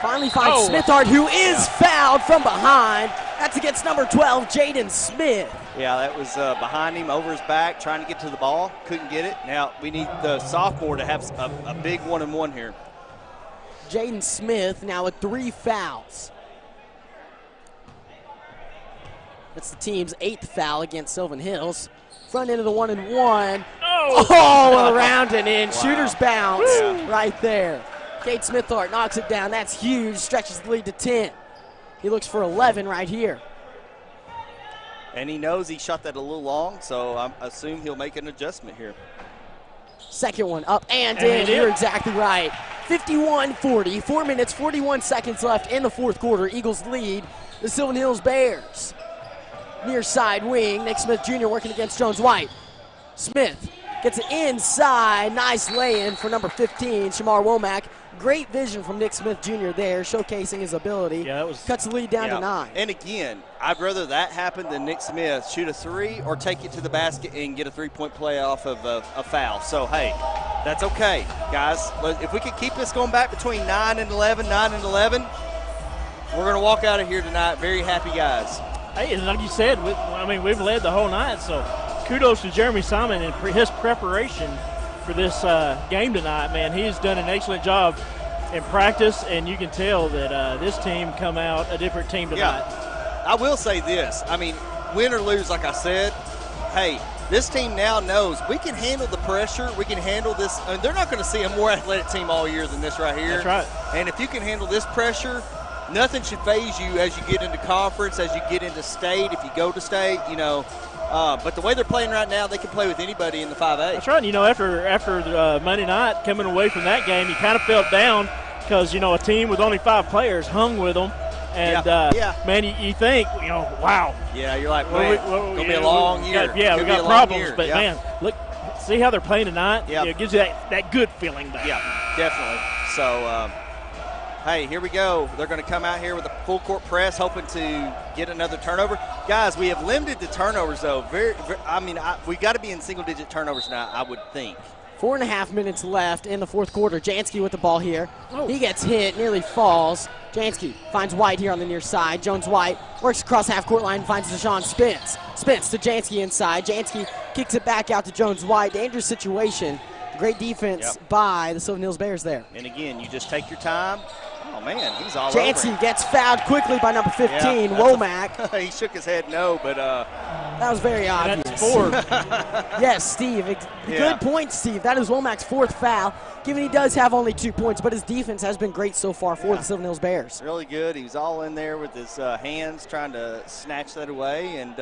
Finally finds Smithard, who is fouled from behind. That's against number 12, Jaden Smith. Yeah, that was behind him, over his back, trying to get to the ball. Couldn't get it. Now we need the sophomore to have a big 1-and-1 here. Jaden Smith now with 3 fouls. That's the team's 8th foul against Sylvan Hills. Front end of the 1-and-1. Oh, around and in. Wow. Shooter's bounce right there. Cade Smithart knocks it down. That's huge. Stretches the lead to 10. He looks for 11 right here. And he knows he shot that a little long, so I assume he'll make an adjustment here. Second one up and in. You're exactly right. 51-40. 4 minutes, 41 seconds left in the fourth quarter. Eagles lead the Sylvan Hills Bears. Near side wing, Nick Smith Jr. working against Jones White. Smith gets it inside. Nice lay-in for number 15, Shamar Womack. Great vision from Nick Smith Jr. there, showcasing his ability. Yeah, that was, cuts the lead down to 9. And again, I'd rather that happen than Nick Smith shoot a 3 or take it to the basket and get a 3-point play off of a foul. So, hey, that's okay, guys. If we can keep this going back between 9 and 11, we're going to walk out of here tonight very happy guys. Hey, and like you said, we've led the whole night, so kudos to Jeremy Simon and his preparation for this game tonight, man. He's done an excellent job in practice, and you can tell that this team come out a different team tonight. Yeah. I will say this. I mean, win or lose, like I said, hey, this team now knows we can handle the pressure. We can handle this. I mean, they're not going to see a more athletic team all year than this right here. That's right. And if you can handle this pressure, nothing should faze you as you get into conference, as you get into state, if you go to state, but the way they're playing right now, they can play with anybody in the 5A. That's right. After Monday night, coming away from that game, you kind of felt down because, a team with only 5 players hung with them. And, man, you think, wow. Yeah, you're like, man, it's going to be a long year. We got problems. But, man, look, see how they're playing tonight? Yep. It gives you that good feeling back. Yeah, definitely. So, hey, here we go. They're going to come out here with a full court press, hoping to get another turnover. Guys, we have limited the turnovers, though. We got to be in single-digit turnovers now, I would think. 4.5 minutes left in the fourth quarter. Jansky with the ball here. He gets hit, nearly falls. Jansky finds White here on the near side. Jones White works across half-court line, finds Deshaun Spence. Spence to Jansky inside. Jansky kicks it back out to Jones White. Dangerous situation. Great defense by the Sylvan Hills Bears there. And again, you just take your time. Oh, man, he's all Jansky over. Gets fouled quickly by number 15, Womack. He shook his head no, but that was very obvious. That's 4. Yes, Steve. Good point, Steve. That is Womack's 4th foul, given he does have only 2 points, but his defense has been great so far for the Sylvan Hills Bears. Really good. He was all in there with his hands trying to snatch that away, and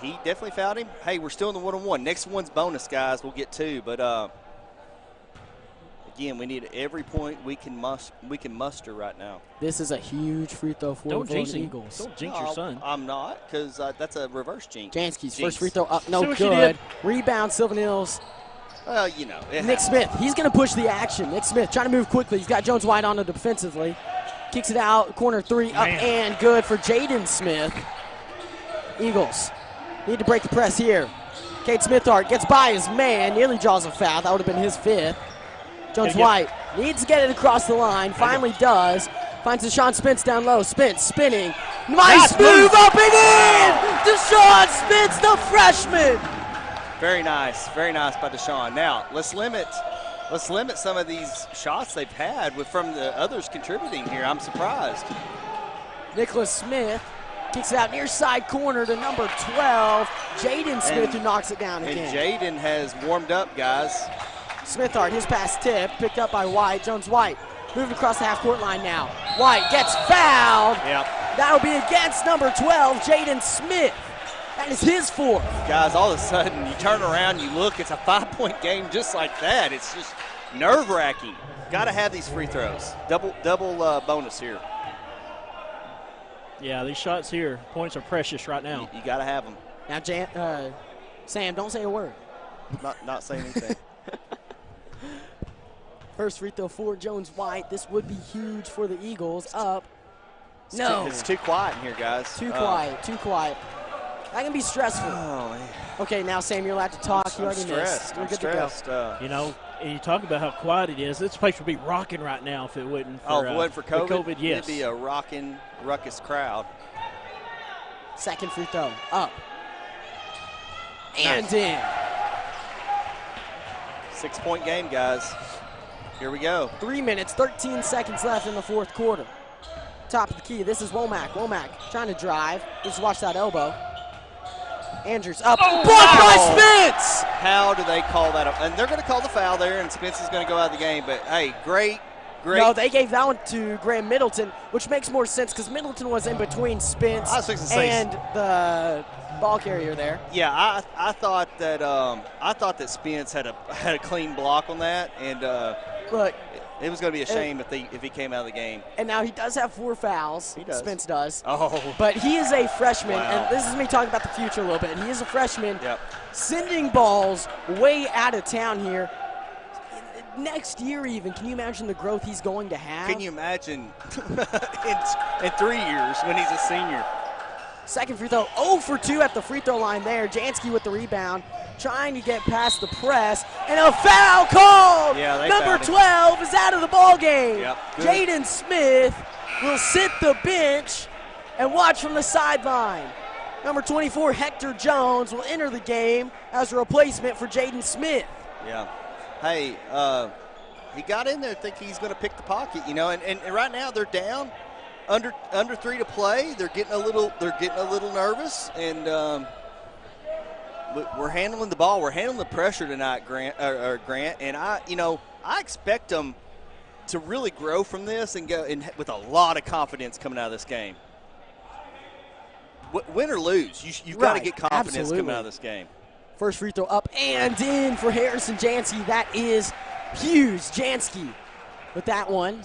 he definitely fouled him. Hey, we're still in the 1-on-1. Next one's bonus, guys. We'll get 2, but again, we need every point we can muster right now. This is a huge free throw for the Vilonia Eagles. Don't jinx your son. I'm not, because that's a reverse jinx. Jansky's first free throw up, no good. Rebound, Sylvan Hills. Well, Nick Smith, he's going to push the action. Nick Smith trying to move quickly. He's got Jones White on it defensively. Kicks it out, corner 3, up and good for Jaden Smith. Eagles need to break the press here. Cade Smithart gets by his man, nearly draws a foul. That would have been his 5th. Jones White needs to get it across the line, finally does. Finds Deshaun Spence down low. Spence spinning. Nice move up and in! Deshaun Spence, the freshman! Very nice by Deshaun. Now, let's limit some of these shots they've had from the others contributing here. I'm surprised. Nicholas Smith kicks it out near side corner to number 12, Jaden Smith, who knocks it down again. And Jaden has warmed up, guys. Smithart, his pass tip, picked up by White. Jones White moving across the half-court line now. White gets fouled. Yep. That'll be against number 12, Jaden Smith. That is his 4th. Guys, all of a sudden, you turn around, you look, it's a 5-point game just like that. It's just nerve-wracking. Got to have these free throws. Double bonus here. Yeah, these shots here, points are precious right now. You got to have them. Now, Sam, don't say a word. Not saying anything. First free throw for Jones White. This would be huge for the Eagles. Up. It's too quiet in here, guys. Too quiet. That can be stressful. Oh, man. Okay, now, Sam, you're allowed to talk. You I'm already stressed. missed. You're I'm good stressed. to go. You know, and you talk about how quiet it is. This place would be rocking right now if it wouldn't for, If it wasn't for COVID, yes. it'd be a rocking, ruckus crowd. Second free throw. Up. And in. 6-point game, guys. Here we go. 3 minutes, 13 seconds left in the fourth quarter. Top of the key. This is Womack. Womack trying to drive. Just watch that elbow. Andrews up. Blocked by Spence! How do they call that up? And they're going to call the foul there, and Spence is going to go out of the game. But, hey, great. No, they gave that one to Graham Middleton, which makes more sense because Middleton was in between Spence and the ball carrier there. Yeah, I thought that Spence had a clean block on that, and look, it was going to be a shame if he came out of the game. And now he does have 4 fouls. He does. Spence does. Oh. But he is a freshman, Wow. and this is me talking about the future a little bit. He is a freshman, Yep. sending balls way out of town here. Next year even, can you imagine the growth he's going to have? Can you imagine in 3 years when he's a senior? Second free throw, 0 for 2 at the free throw line there. Jansky with the rebound, trying to get past the press, and a foul called. Yeah, they Number fouled him. 12 is out of the ball game. Yep, good. Jaden Smith will sit the bench and watch from the sideline. Number 24, Hector Jones, will enter the game as a replacement for Jaden Smith. Yeah. Hey, he got in there thinking he's going to pick the pocket, you know, and right now they're down under 3 to play. They're getting a little nervous, and we're handling the ball. We're handling the pressure tonight, Grant. And I expect them to really grow from this and go with a lot of confidence coming out of this game. Win or lose, you've got to get confidence coming out of this game. First free throw up and in for Harrison Jansky. That is huge. Jansky with that one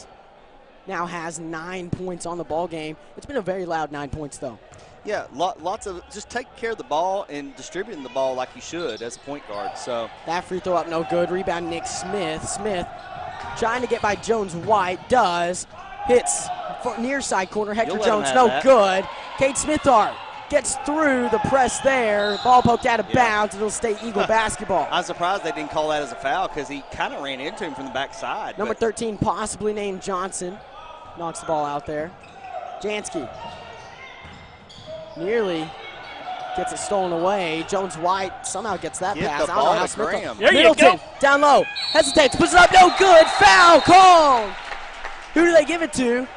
now has 9 points on the ball game. It's been a very loud 9 points, though. Yeah, lots of just taking care of the ball and distributing the ball like you should as a point guard. So that free throw up, no good. Rebound, Nick Smith. Smith trying to get by Jones White. Does. Hits near side corner. Hector Jones, no good. Cade Smithart gets through the press there. Ball poked out of bounds. It'll stay Eagle basketball. I'm surprised they didn't call that as a foul because he kind of ran into him from the backside. Number 13, possibly named Johnson, knocks the ball out there. Jansky nearly gets it stolen away. Jones White somehow gets that pass. I don't know how Smith. Middleton down low, hesitates, puts it up, no good. Foul called. Who do they give it to?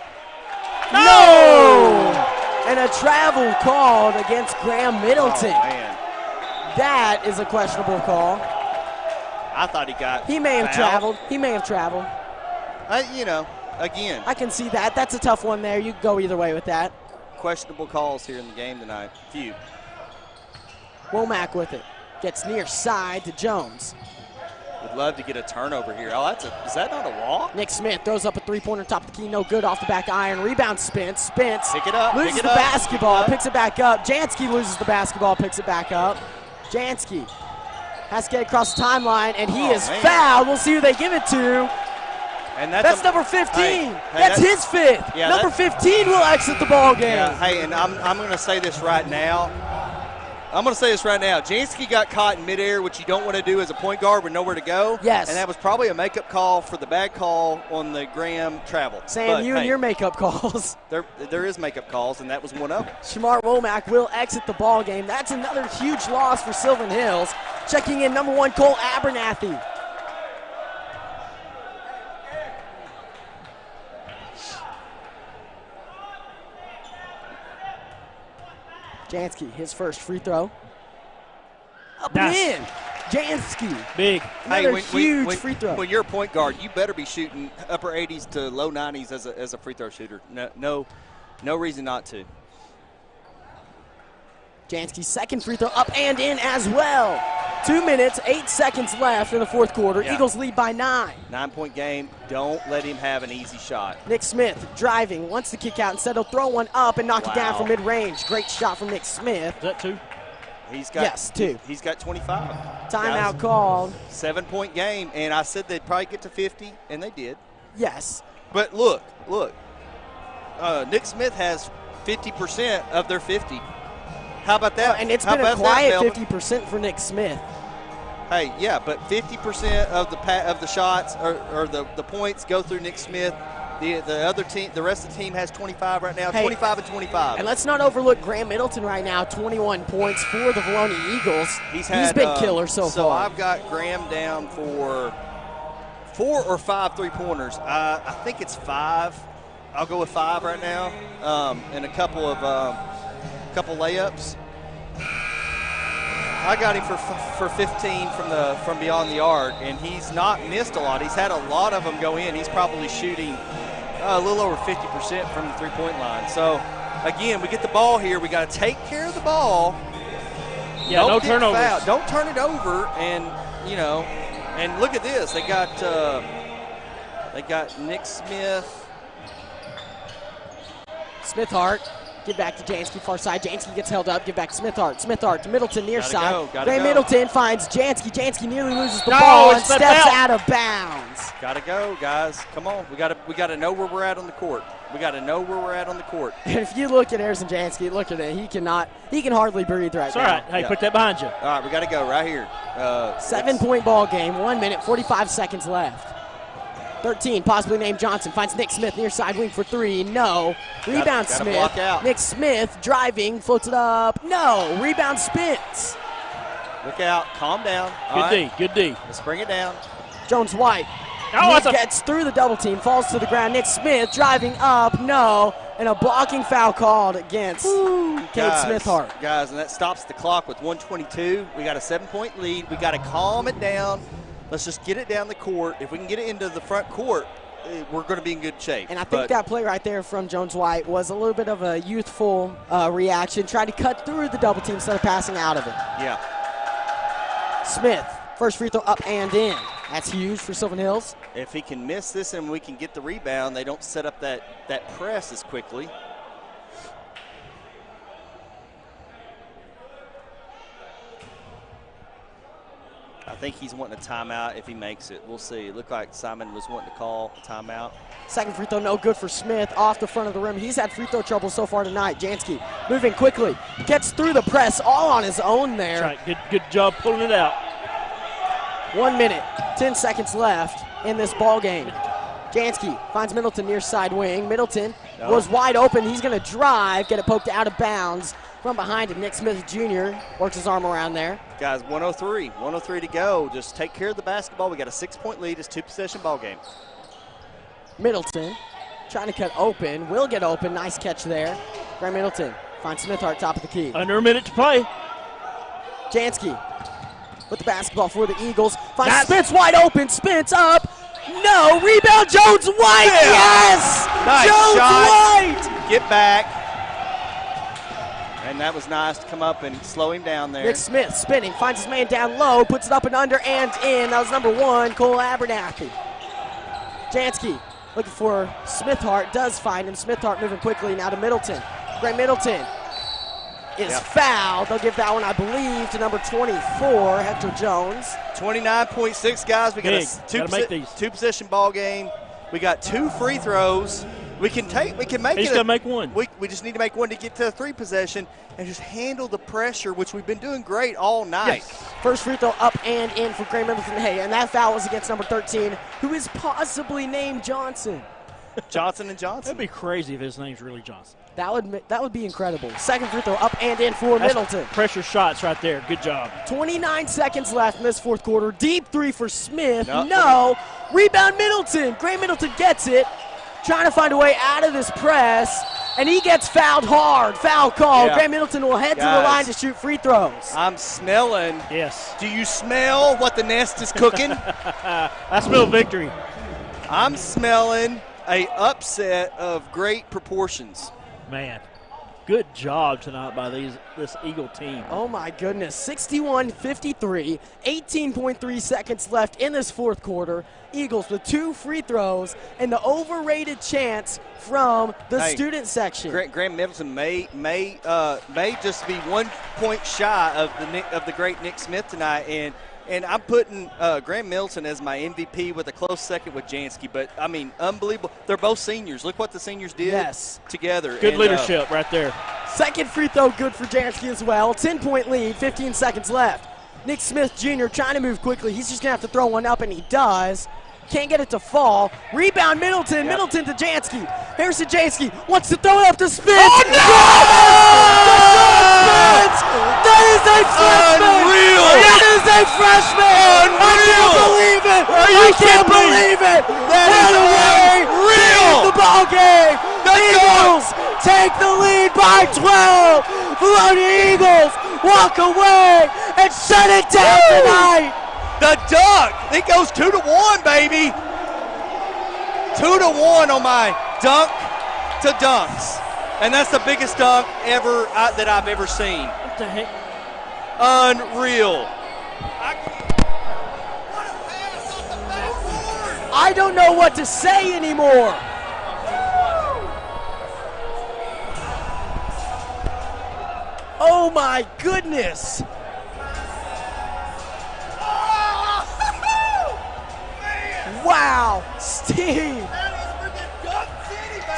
No! And a travel called against Graham Middleton. Oh, man. That is a questionable call. I thought he got He may have fouled. traveled. He may have traveled. Again. I can see that. That's a tough one there. You can go either way with that. Questionable calls here in the game tonight. Few. Womack with it. Gets near side to Jones. Would love to get a turnover here. Oh, is that not a walk? Nick Smith throws up a three-pointer top of the key. No good off the back iron. Rebound Spence. Spence Pick it up. loses the basketball. Picks it back up. Jansky loses the basketball. Picks it back up. Jansky has to get across the timeline, and he is fouled. We'll see who they give it to. And that's number 15. Hey, that's his fifth. Yeah, number 15 will exit the ball game. Yeah, hey, and I'm going to say this right now. Jansky got caught in midair, which you don't want to do as a point guard with nowhere to go. Yes. And that was probably a makeup call for the bad call on the Graham travel. Sam, and your makeup calls. There is makeup calls, and that was one of them. Shamar Womack will exit the ball game. That's another huge loss for Sylvan Hills. Checking in number 1, Cole Abernathy. Jansky, his first free throw. Up and in. Jansky. Big. Another huge free throw. When you're a point guard, you better be shooting upper 80s to low 90s as a free throw shooter. No reason not to. Jansky's second free throw up and in as well. 2 minutes, 8 seconds left in the fourth quarter. Yeah. Eagles lead by 9. 9-point game. Don't let him have an easy shot. Nick Smith driving, wants to kick out. Instead, he'll throw one up and knock it down from mid-range. Great shot from Nick Smith. Is that 2? Yes, 2. He's got 25. Timeout called. 7-point game, and I said they'd probably get to 50, and they did. Yes. But look. Nick Smith has 50% of their 50. How about that? And it's How been a about quiet that, Melvin? 50% for Nick Smith. Hey, yeah, but 50% of the shots or the points go through Nick Smith. The other team, the rest of the team has 25 right now, 25 and 25. And let's not overlook Graham Middleton right now, 21 points for the Vilonia Eagles. He's been killer so far. So I've got Graham down for 4 or 5 3-pointers. I think it's 5. I'll go with 5 right now, and a couple layups. I got him for 15 from beyond the arc, and he's not missed a lot. He's had a lot of them go in. He's probably shooting a little over 50% from the three-point line. So, again, we get the ball here. We got to take care of the ball. Yeah, no turnovers. Fouled. Don't turn it over, and and look at this. They got Nick Smith. Smithhart. Give back to Jansky, far side. Jansky gets held up. Give back to Smithhart. Smithhart to Middleton, near side. Ray Middleton finds Jansky. Jansky nearly loses the ball and steps out of bounds. Gotta go, guys. Come on. We gotta know where we're at on the court. We gotta know where we're at on the court. And if you look at Harrison Jansky, look at it. He can hardly breathe right now. All right. Hey, put that behind you. All right, we gotta go right here. 7-point ball game. 1 minute, 45 seconds left. 13, possibly named Johnson, finds Nick Smith near side wing for 3. No. Rebound gotta Smith. block out. Nick Smith driving, floats it up. No. Rebound spins. Look out. Calm down. Good D. Let's bring it down. Jones White. Oh, he gets through the double team, falls to the ground. Nick Smith driving up. No. And a blocking foul called against Cade Smithhart. Guys, and that stops the clock with 1:22. We got a 7-point lead. We got to calm it down. Let's just get it down the court. If we can get it into the front court, we're going to be in good shape. And I think that play right there from Jones White was a little bit of a youthful reaction. Tried to cut through the double team instead of passing out of it. Yeah. Smith, first free throw up and in. That's huge for Sylvan Hills. If he can miss this and we can get the rebound, they don't set up that press as quickly. I think he's wanting a timeout if he makes it. We'll see. It looked like Simon was wanting to call a timeout. Second free throw, no good for Smith. Off the front of the rim. He's had free throw trouble so far tonight. Jansky moving quickly. Gets through the press all on his own there. That's right. Good job pulling it out. 1 minute, 10 seconds left in this ball game. Jansky finds Middleton near side wing. Middleton was wide open. He's going to drive, get it poked out of bounds. From behind him, Nick Smith Jr. works his arm around there. Guys, 103 to go. Just take care of the basketball. We got a 6-point lead. It's 2-possession ball game. Middleton trying to cut open. Will get open. Nice catch there. Graham Middleton finds Smithhart top of the key. Under a minute to play. Jansky with the basketball for the Eagles. Finds Spence wide open. Spence up. No. Rebound Jones White. Yes. Nice Jones shot. White. Get back. And that was nice to come up and slow him down there. Nick Smith spinning, finds his man down low, puts it up and under and in. That was number 1, Cole Abernathy. Jansky looking for Smithhart, does find him. Smithhart moving quickly now to Middleton. Graham Middleton is fouled. They'll give that one, I believe, to number 24, Hector Jones. 29.6, guys. We got a two-possession ball game. We got 2 free throws. We can make He's it. Got to make one. We just need to make one to get to a 3 possession and just handle the pressure, which we've been doing great all night. Yes. First free throw up and in for Graham Middleton. Hey, and that foul was against number 13, who is possibly named Johnson. Johnson and Johnson. That'd be crazy if his name's really Johnson. That would be incredible. Second free throw up and in for Middleton. Pressure shots right there. Good job. 29 seconds left in this fourth quarter. Deep 3 for Smith. No. Rebound Middleton. Graham Middleton gets it. Trying to find a way out of this press, and he gets fouled hard. Foul call. Graham Middleton will head to the line to shoot free throws. I'm smelling. Yes. Do you smell what the nest is cooking? I smell victory. I'm smelling a upset of great proportions. Man, good job tonight by this Eagle team. Oh, my goodness. 61-53, 18.3 seconds left in this fourth quarter. Eagles with 2 free throws and the overrated chance from the student section. Graham Middleton may just be 1 point shy of the great Nick Smith tonight, and I'm putting Graham Middleton as my MVP with a close second with Jansky. But I mean, unbelievable. They're both seniors. Look what the seniors did together. Good leadership right there. Second free throw good for Jansky as well. 10-point lead, 15 seconds left. Nick Smith Jr. trying to move quickly. He's just going to have to throw one up, and he does. Can't get it to fall. Rebound, Middleton. Yep. Middleton to Jansky. Harrison Jansky wants to throw it up to Spence. Oh, no! That is a freshman! Unreal! That is a freshman! Unreal! I can't believe it! Are you I can't kidding me? believe it! That is unreal! The ball game! The Eagles take the lead by 12! Vilonia Eagles walk away and shut it down tonight! The dunk! It goes 2-1, baby! 2-1 on my dunk to dunks. And that's the biggest dunk ever that I've ever seen. What the heck? Unreal. I don't know what to say anymore. Oh my goodness. Wow, Steve.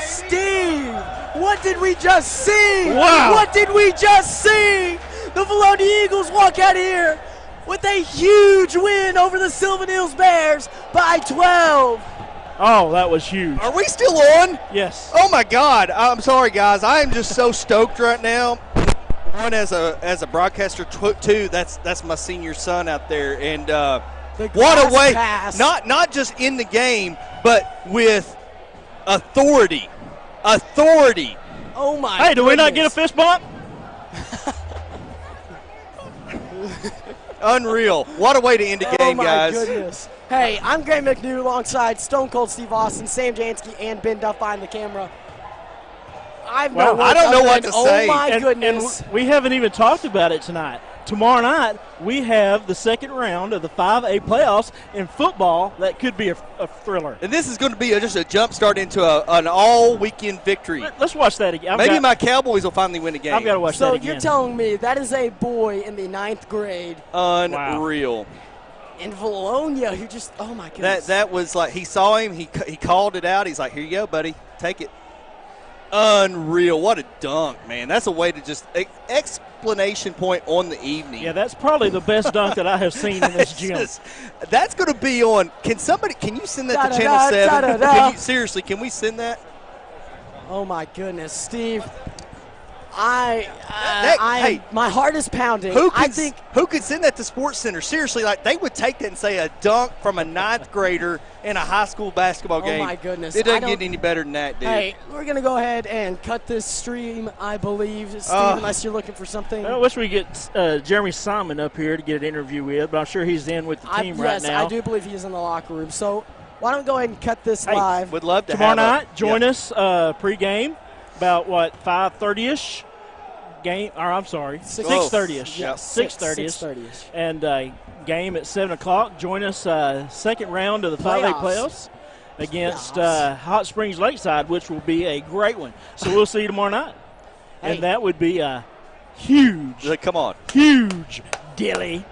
Steve, what did we just see? Wow. What did we just see? The Vilonia Eagles walk out here with a huge win over the Sylvan Hills Bears by 12. Oh, that was huge. Are we still on? Yes. Oh my God! I'm sorry, guys. I am just so stoked right now. One as a broadcaster, two. That's my senior son out there, and what a way! Pass. Not just in the game, but with authority. Authority. Oh my! Hey, do we not get a goodness. fist bump? Unreal. What a way to end the game, guys. Oh my goodness. Hey, I'm Grant McNew alongside Stone Cold Steve Austin, Sam Jansky, and Ben Duff behind the camera. I don't know what to say. Oh my And goodness. we haven't even talked about it tonight. Tomorrow night, we have the second round of the 5A playoffs in football. That could be a thriller. And this is going to be just a jump start into an all-weekend victory. Let's watch that again. Maybe my Cowboys will finally win a game. I've got to watch that So again. you're telling me that is a boy in the 9th grade Unreal. in Vilonia who just, oh my goodness. That was like, he saw him, he called it out. He's like, here you go, buddy. Take it. Unreal. What a dunk, man. That's a way to just explanation point on the evening. Yeah, that's probably the best dunk that I have seen in this gym. That's going to be on. Can you send that to Channel 7? Seriously, can we send that? Oh my goodness, Steve. Hey, my heart is pounding. Who could send that to Sports Center? Seriously, like they would take that and say a dunk from a 9th grader in a high school basketball game. Oh my goodness. It doesn't get any better than that, dude. Hey, we're going to go ahead and cut this stream, I believe, Steve, unless you're looking for something. I wish we get Jeremy Simon up here to get an interview with, but I'm sure he's in with the team right now. Yes, I do believe he's in the locker room. So why don't we go ahead and cut this live? Would love to Tomorrow have night, join us pregame about, 5:30-ish? Game, or I'm sorry, 6:30ish. Yeah, 6:30ish. And game at 7 o'clock. Join us second round of the 5A playoffs against Hot Springs Lakeside, which will be a great one. So we'll see you tomorrow night. Hey. And that would be a huge, come on, huge dilly.